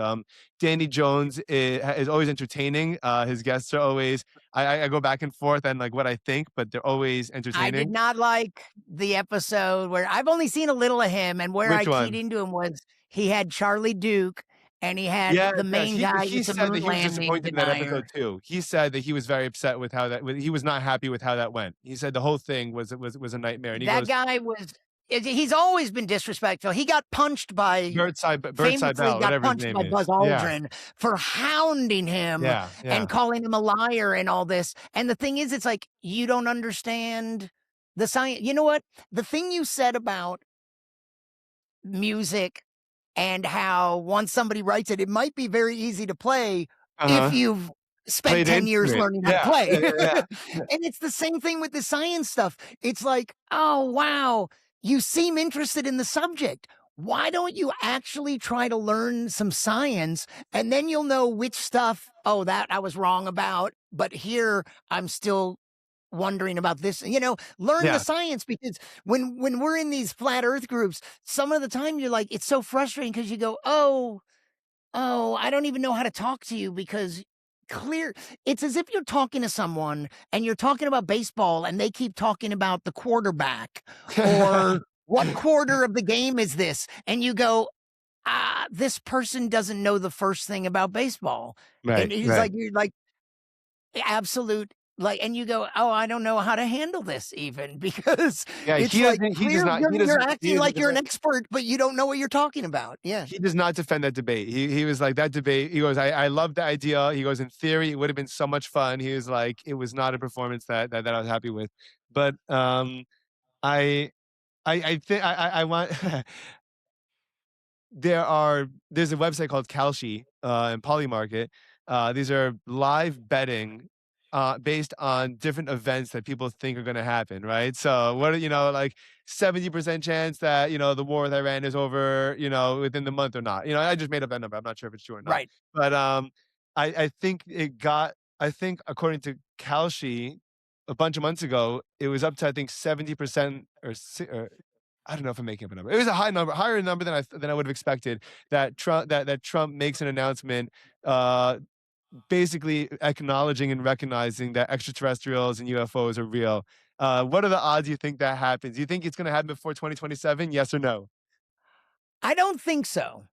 Danny Jones is always entertaining, his guests are always I go back and forth on, like, what I think, but they're always I did entertaining. not like the episode where I've only seen a little of him, and where I Which keyed one? into him was he had Charlie Duke and he had Yes, the yes, main but guy he with the said that moon he was landing disappointed in that episode denier. too. He said that he was very upset with how he was not happy with how that went. He said the whole thing was a nightmare, and he That goes, guy was he's always been disrespectful. He got punched by Birdside famously Bell," got whatever his punched name by is. Buzz Yeah, Aldrin for hounding him yeah, and yeah. calling him a liar and all this. And the thing is, it's like, you don't understand the science. You know what? The thing you said about music and how once somebody writes it, it might be very easy to play if Uh-huh. you've spent Play the 10 years instrument. learning how to Yeah, play. yeah, yeah, yeah. And it's the same thing with the science stuff. It's like, oh, wow, you seem interested in the subject. Why don't you actually try to learn some science and then you'll know which stuff, oh, that I was wrong about, but here I'm still wondering about this, learn the Yeah. science because when we're in these flat earth groups, some of the time you're like, it's so frustrating because you go, oh, I don't even know how to talk to you because clear it's as if you're talking to someone and you're talking about baseball and they keep talking about the quarterback or what quarter of the game is this? And you go, this person doesn't know the first thing about baseball. And Right, he's right. like, you're like, absolute like, and you go, "Oh, I don't know how to handle this even," because Yeah, it's like he does clear not you're acting like you're an defend expert, but you don't know what you're talking about. Yeah. he does not defend that debate. He was like, "That debate," he goes, I love the idea." He goes, "In theory, it would have been so much fun." He was like, "It was not a performance that I was happy with." But, I I think I want there's a website called Kalshi, and Polymarket. These are live betting, based on different events that people think are gonna happen, right? So, what are like 70% chance that, the war with Iran is over, within the month or not. I just made up that number. I'm not sure if it's true or not. Right. But, I think I think according to Kalshi, a bunch of months ago, it was up to, I think, 70% or I don't know if I'm making up a number. It was a high number, higher number than I would have expected that Trump makes an announcement, uh, basically acknowledging and recognizing that extraterrestrials and UFOs are real. What are the odds you think that happens? Do you think it's going to happen before 2027? Yes or no? I don't think so.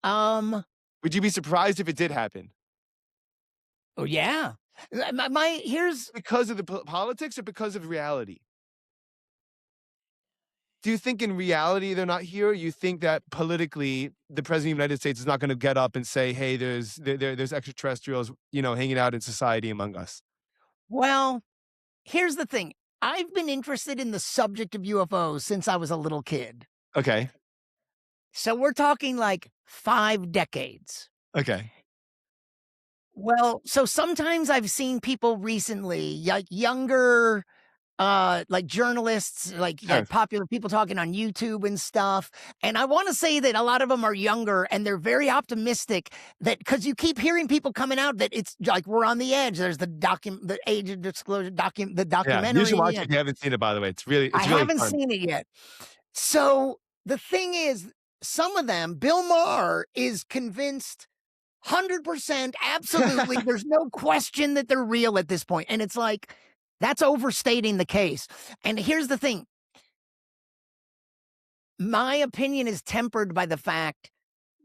Um, Would you be surprised if it did happen oh, yeah. My here's because of the politics or because of reality? Do you think in reality they're not here? Or you think that politically the president of the United States is not going to get up and say, "Hey, there's extraterrestrials, hanging out in society among us." well, here's the thing. I've been interested in the subject of UFOs since I was a little kid. Okay. So we're talking like 5 decades. Okay. Well, so sometimes I've seen people recently, like younger like journalists, Sure. like popular people talking on YouTube and stuff. And I want to say that a lot of them are younger and they're very optimistic that because you keep hearing people coming out that it's like we're on the edge. There's the Age of Disclosure the Yeah. You should documentary. watch Yeah. it if you haven't seen it, by the way. I It's really haven't fun. seen it yet. So the thing is, some of them, Bill Maher is convinced 100%, absolutely. There's no question that they're real at this point. And it's like, that's overstating the case. And here's the thing, my opinion is tempered by the fact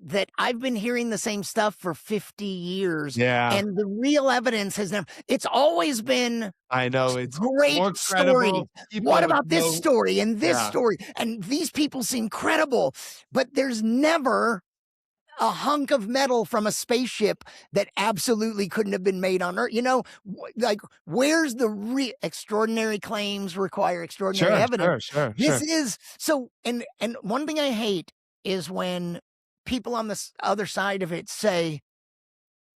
that I've been hearing the same stuff for 50 years, Yeah, and the real evidence has never it's always been I know, it's great more stories. credible people What with about this no. story and this Yeah, story? And these people seem credible, but there's never a hunk of metal from a spaceship that absolutely couldn't have been made on Earth. Like, where's the extraordinary claims require extraordinary sure, evidence? sure, sure, This sure. is so, and one thing I hate is when people on the other side of it say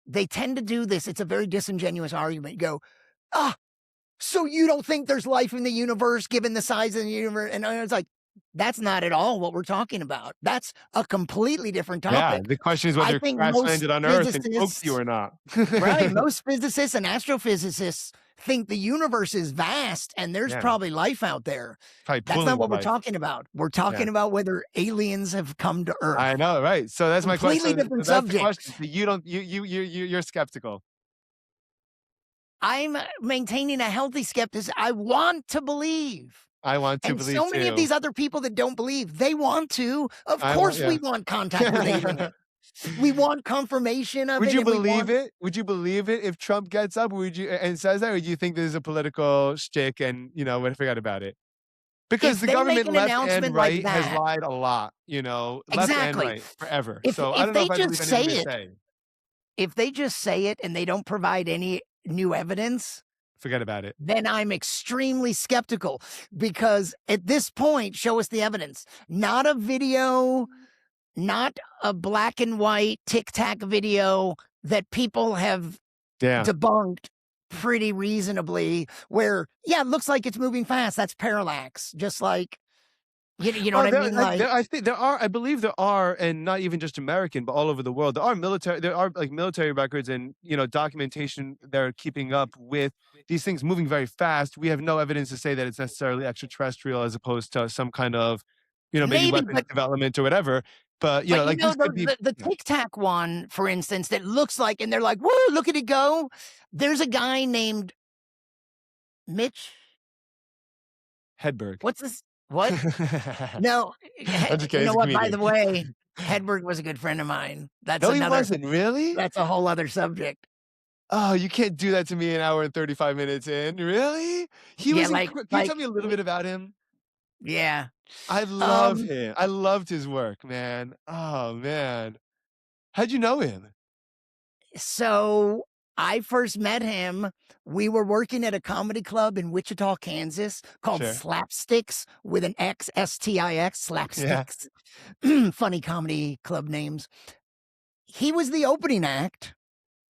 they tend to do this. It's a very disingenuous argument. You go, ah, so you don't think there's life in the universe given the size of the universe? And I was like, that's not at all what we're talking about. That's a completely different Yeah, topic. the question is I whether it think crash most landed on Earth and spoke to you physicists, or not. right? Most physicists and astrophysicists think the universe is vast and there's Yeah, probably life out there. probably That's not pulling with what we're life. talking about. We're Yeah. talking about whether aliens have come to I Earth. know, right? So that's my Completely question. So different that's the subject. question. So you don't you're skeptical. I'm maintaining a healthy skepticism. I want to believe. I want to And believe so many of too. these other people that don't believe, they want to. Of I want course, we yeah. want contact with aliens. We want confirmation of Would it, you and we believe want it? Would you believe it if Trump gets up? Would you and says that, or do you think this is a political shtick and we forget about it? Because if the they make government an left and announcement like right has that. lied a lot, left and Exactly. right forever. If So I if don't know they if I just believe say anything they it, say. if they just say it and they don't provide any new evidence, Forget about it. then I'm extremely skeptical because at this point, show us the evidence. Not a video, not a black and white tic tac video that people have Yeah. debunked pretty reasonably where, yeah, it looks like it's moving fast. That's parallax. Just like, you know what Well, I mean? Like, I think there are. I believe there are, and not even just American, but all over the world. There are military. There are like military records and documentation. They're keeping up with these things moving very fast. We have no evidence to say that it's necessarily extraterrestrial, as opposed to some kind of, maybe maybe, weapons but development or whatever. But like the these could be. the Yeah. Tic Tac one, for instance, that looks like, and they're like, "Whoa, look at it go!" There's a guy named Mitch. Hedberg. What's this? What? No, I'm just kidding. you He's know a what? By comedian. the way, Hedberg was a good friend of mine. That's No, he another. wasn't really. That's a whole other subject. Oh, you can't do that to me an hour and 35 minutes in. Really? He Yeah, was Can you tell me a little we- bit about him? yeah. I love Um, him. I loved his work, man. Oh, man. How'd you know him? So I first met him. We were working at a comedy club in Wichita, Kansas called Sure. Slapsticks with an X, STIX, Yeah. Slapsticks. Funny comedy club names. He was the opening act.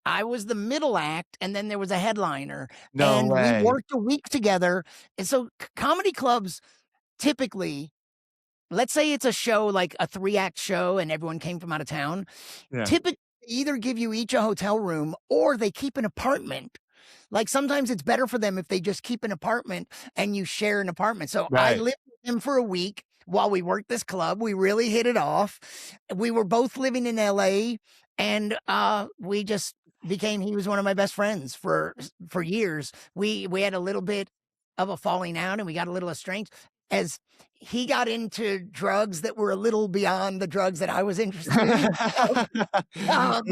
I was the middle act, and then there was a headliner, No and we way. worked a week together. And so comedy clubs typically, let's say it's a show like a 3-act show and everyone came from out of town, Yeah. typically either give you each a hotel room or they keep an apartment. Like sometimes it's better for them if they just keep an apartment and you share an apartment. So I Right. lived with him for a week while we worked this club. We really hit it off. We were both living in LA and we just became he was one of my best friends for years. We had a little bit of a falling out and we got a little estranged as he got into drugs that were a little beyond the drugs that I was interested in. So, um,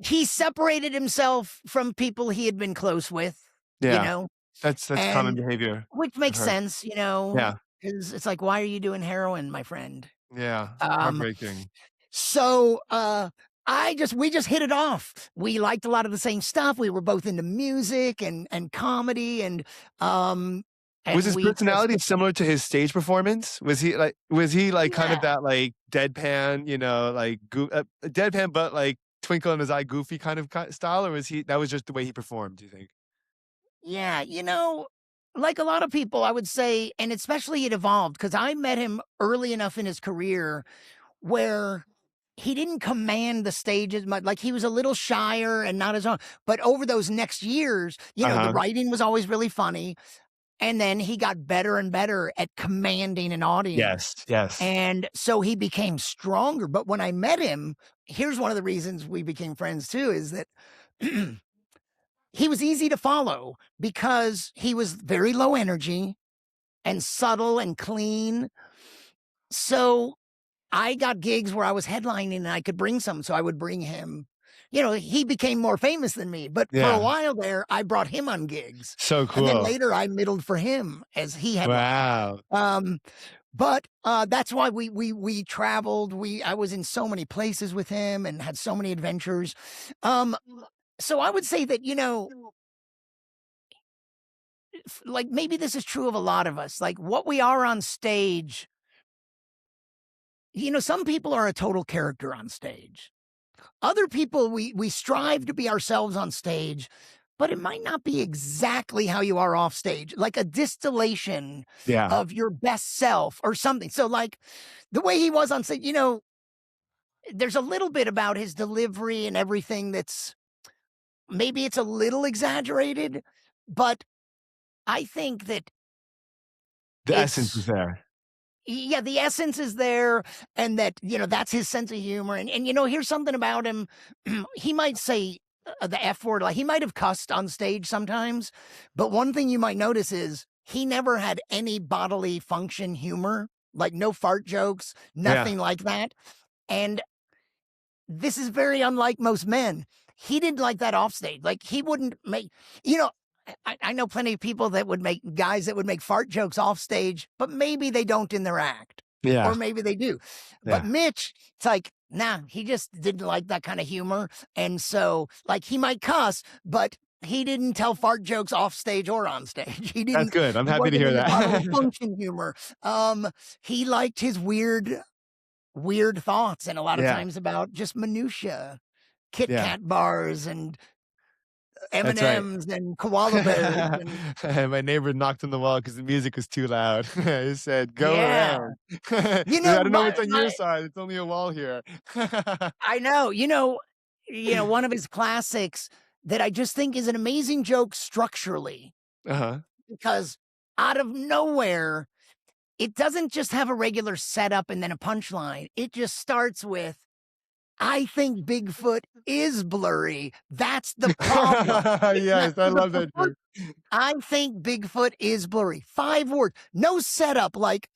he separated himself from people he had been close with, you Yeah. know, That's common and behavior. which I've makes heard. sense, Yeah. because it's like, "Why are you doing heroin, my friend?" Yeah. Um, Heartbreaking. so, we just hit it off. We liked a lot of the same stuff. We were both into music and comedy Was and his we just personality similar to his stage performance? Was he like kind of yeah. that like deadpan, like deadpan but like twinkle in his eye goofy kind of style, or was he that was just the way he performed, do you think? Yeah, like a lot of people, I would say, and especially it evolved because I met him early enough in his career where he didn't command the stage as much. Like he was a little shyer and not as on. But over those next years, the Uh-huh. writing was always really funny. And then he got better and better at commanding an audience. Yes, yes. And so he became stronger. But when I met him, here's one of the reasons we became friends too is that he was easy to follow because he was very low energy and subtle and clean. So I got gigs where I was headlining and I could bring some, so I would bring him. He became more famous than me, but for a Yeah. while there, I brought him on gigs, So and then cool. later I middled for him as he headlined. Wow. Um, but that's why we traveled. I was in so many places with him and had so many adventures. Um, so I would say that, like maybe this is true of a lot of us. Like what we are on stage, some people are a total character on stage. Other people, we strive to be ourselves on stage, but it might not be exactly how you are off stage, like a distillation Yeah. of your best self or something. So, like the way he was on stage, there's a little bit about his delivery and everything that's maybe it's a little exaggerated, but I think that The essence is it's there. yeah, the essence is there, and that, that's his sense of humor, and, here's something about him, he might say, the F word, like, he might have cussed on stage sometimes, but one thing you might notice is he never had any bodily function humor, like, no fart jokes, Yeah. nothing like that, and this is very unlike most men. He didn't like that off stage. Like he wouldn't make, you know, I know plenty of people that would make guys that would make fart jokes off stage, but maybe they don't in their act, or Yeah. maybe they do. But Yeah. Mitch, it's like, nah, he just didn't like that kind of humor. And so, like, he might cuss, but he didn't tell fart jokes off stage or on stage. That's good. I'm He happy to wasn't hear into bodily that. function humor. He liked his weird thoughts and a lot of Yeah. times about just minutia, Kit Yeah. Kat bars and That's right. M&Ms and koala bears and My neighbor knocked on the wall because the music was too loud. He said, "Go yeah. around." I don't know My what's on your my side. It's only a wall here. I know, one of his classics that I just think is an amazing joke structurally Uh-huh. because out of nowhere, it doesn't just have a regular setup and then a punchline. It just starts with, "I think Bigfoot is blurry. That's the problem." It's not Yes, I so love the that first joke. I think Bigfoot is blurry. 5 words. No setup like,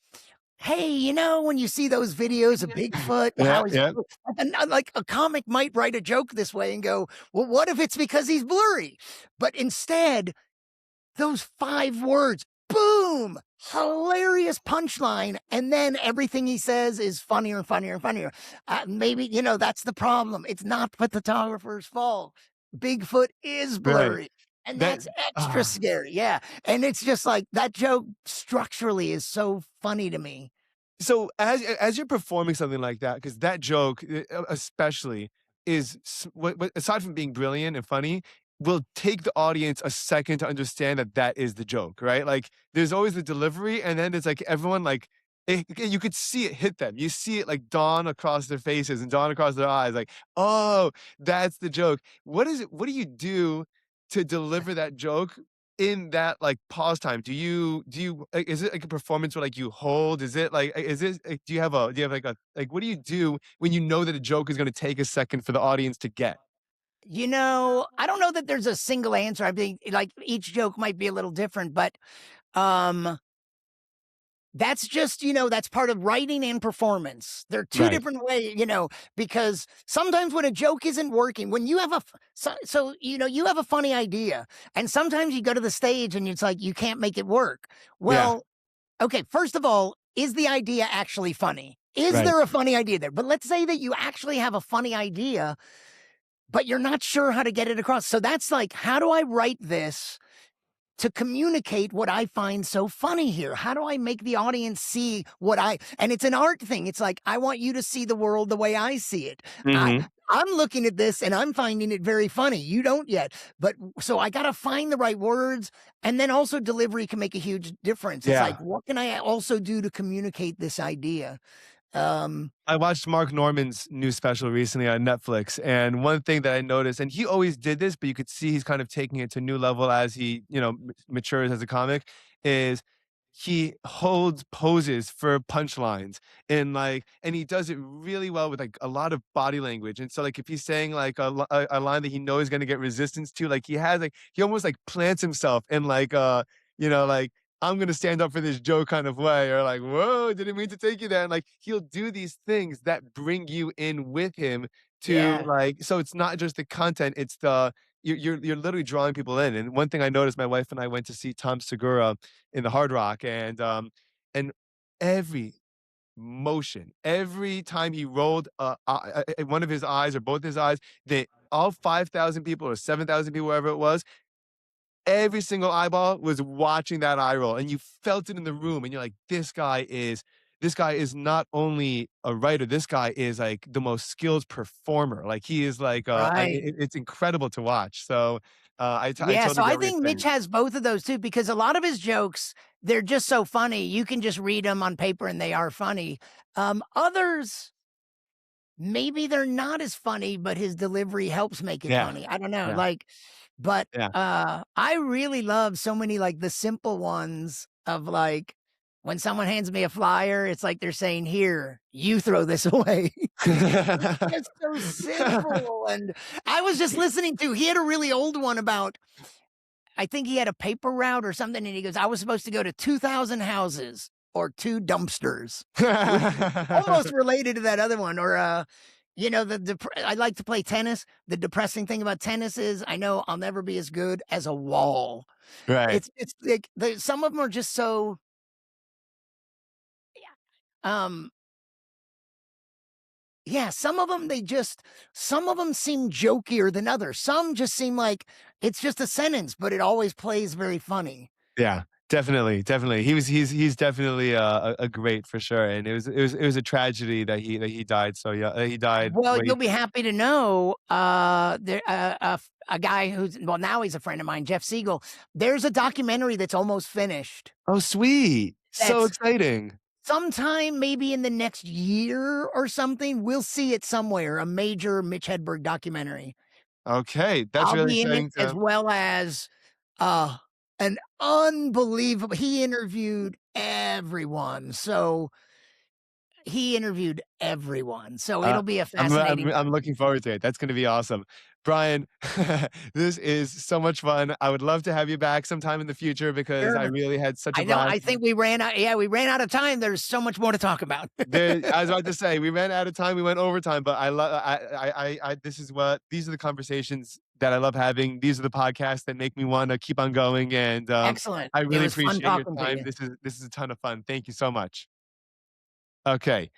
"Hey, when you see those videos of Bigfoot, Yeah, how he's yeah. and, like, a comic might write a joke this way and go, "Well, what if it's because he's blurry?" But instead, those 5 words, boom, hilarious punchline, and then everything he says is funnier and funnier and funnier. Maybe, that's the problem. It's not the photographer's fault. Bigfoot is Right. blurry, and That that's extra ah. scary, yeah, and it's just like, that joke structurally is so funny to me. So as you're performing something like that, because that joke, especially, is what aside from being brilliant and funny, will take the audience a second to understand that that is the joke, right? Like, there's always the delivery, and then it's like everyone like you could see it hit them. You see it like dawn across their faces and dawn across their eyes, like, oh, that's the joke. What is it? What do you do to deliver that joke in that, like, pause time? Do you like, is it like a performance where, like, you hold? Is it like is it like, do you have, like, a like, what do you do when you know that a joke is gonna take a second for the audience to get? I don't know that there's a single answer. I think, like, each joke might be a little different, but, um that's just, that's part of writing and performance. They're 2 Right. different ways, because sometimes when a joke isn't working, when you have you have a funny idea, and sometimes you go to the stage and it's like you can't make it work. Yeah. Well, okay, first of all, is the idea actually funny? Is Right. there a funny idea there? But let's say that you actually have a funny idea, but you're not sure how to get it across. So that's like, how do I write this to communicate what I find so funny here? How do I make the audience see and it's an art thing. It's like, I want you to see the world the way I see it. I, Mhm. I'm looking at this and I'm finding it very funny. You don't yet. But so I got to find the right words. And then also delivery can make a huge difference. It's like, Yeah. what can I also do to communicate this idea? Um, I watched Mark Norman's new special recently on Netflix, and one thing that I noticed, and he always did this, but you could see he's kind of taking it to a new level as he, matures as a comic, is he holds poses for punchlines and he does it really well with like a lot of body language. And so like if he's saying like a line that he knows is going to get resistance to, like he almost like plants himself in like I'm gonna stand up for this joke kind of way, or like, whoa, didn't mean to take you there. And like he'll do these things that bring you in with him to Yeah. like, so it's not just the content, it's the you're literally drawing people in. And one thing I noticed, my wife and I went to see Tom Segura in the Hard Rock, and every motion, every time he rolled one of his eyes or both his eyes, they all 5,000 people or 7,000 people, wherever it was, every single eyeball was watching that eye roll, and you felt it in the room, and you're like, this guy is not only a writer, this guy is like the most skilled performer. Like he is like, Right. it's incredible to watch. So I Yeah, so totally I get what you're think Mitch saying. has both of those too, because a lot of his jokes, they're just so funny. You can just read them on paper and they are funny. Others, maybe they're not as funny, but his delivery helps make it Yeah, funny. I don't know, yeah, like, but, yeah. I really love so many, like, the simple ones of, like, when someone hands me a flyer, it's like they're saying, "Here, you throw this away." It's just so simple, and I was just listening to he had a really old one about I think he had a paper route or something, and he goes, "I was supposed to go to 2,000 houses or 2 dumpsters," which is almost related to that other one, or, I like to play tennis. The depressing thing about tennis is I know I'll never be as good as a wall. Right. It's like the some of them are just so, um yeah, some of them seem jokier than others. Some just seem like it's just a sentence, but it always plays very funny. Yeah, definitely, definitely. He's definitely a great for sure, and it was a tragedy that he died. So yeah, he died Well, way. you'll be happy to know, a guy who's well, now he's a friend of mine, Jeff Siegel. There's a documentary that's almost finished. Oh, sweet, so That's exciting. sometime maybe in the next year or something, we'll see it somewhere, a major Mitch Hedberg documentary. Okay, that's I'll really be in it exciting as to. well as, uh, an unbelievable he interviewed everyone, so he interviewed everyone, so Uh, it'll be a I'm fascinating I'm looking forward to it. That's gonna be awesome, Brian. This is so much fun. I would love to have you back sometime in the future because I sure. really had such a I know, blast. I think we ran out of time, there's so much more to talk about. I was about to say, we ran out of time, we went overtime, but I love this is what these are the conversations that I love having. These are the podcasts that make me wanna keep on going, and, Excellent. I It really was fun appreciate your talking to time. you. This is a ton of fun. Thank you so much. Okay.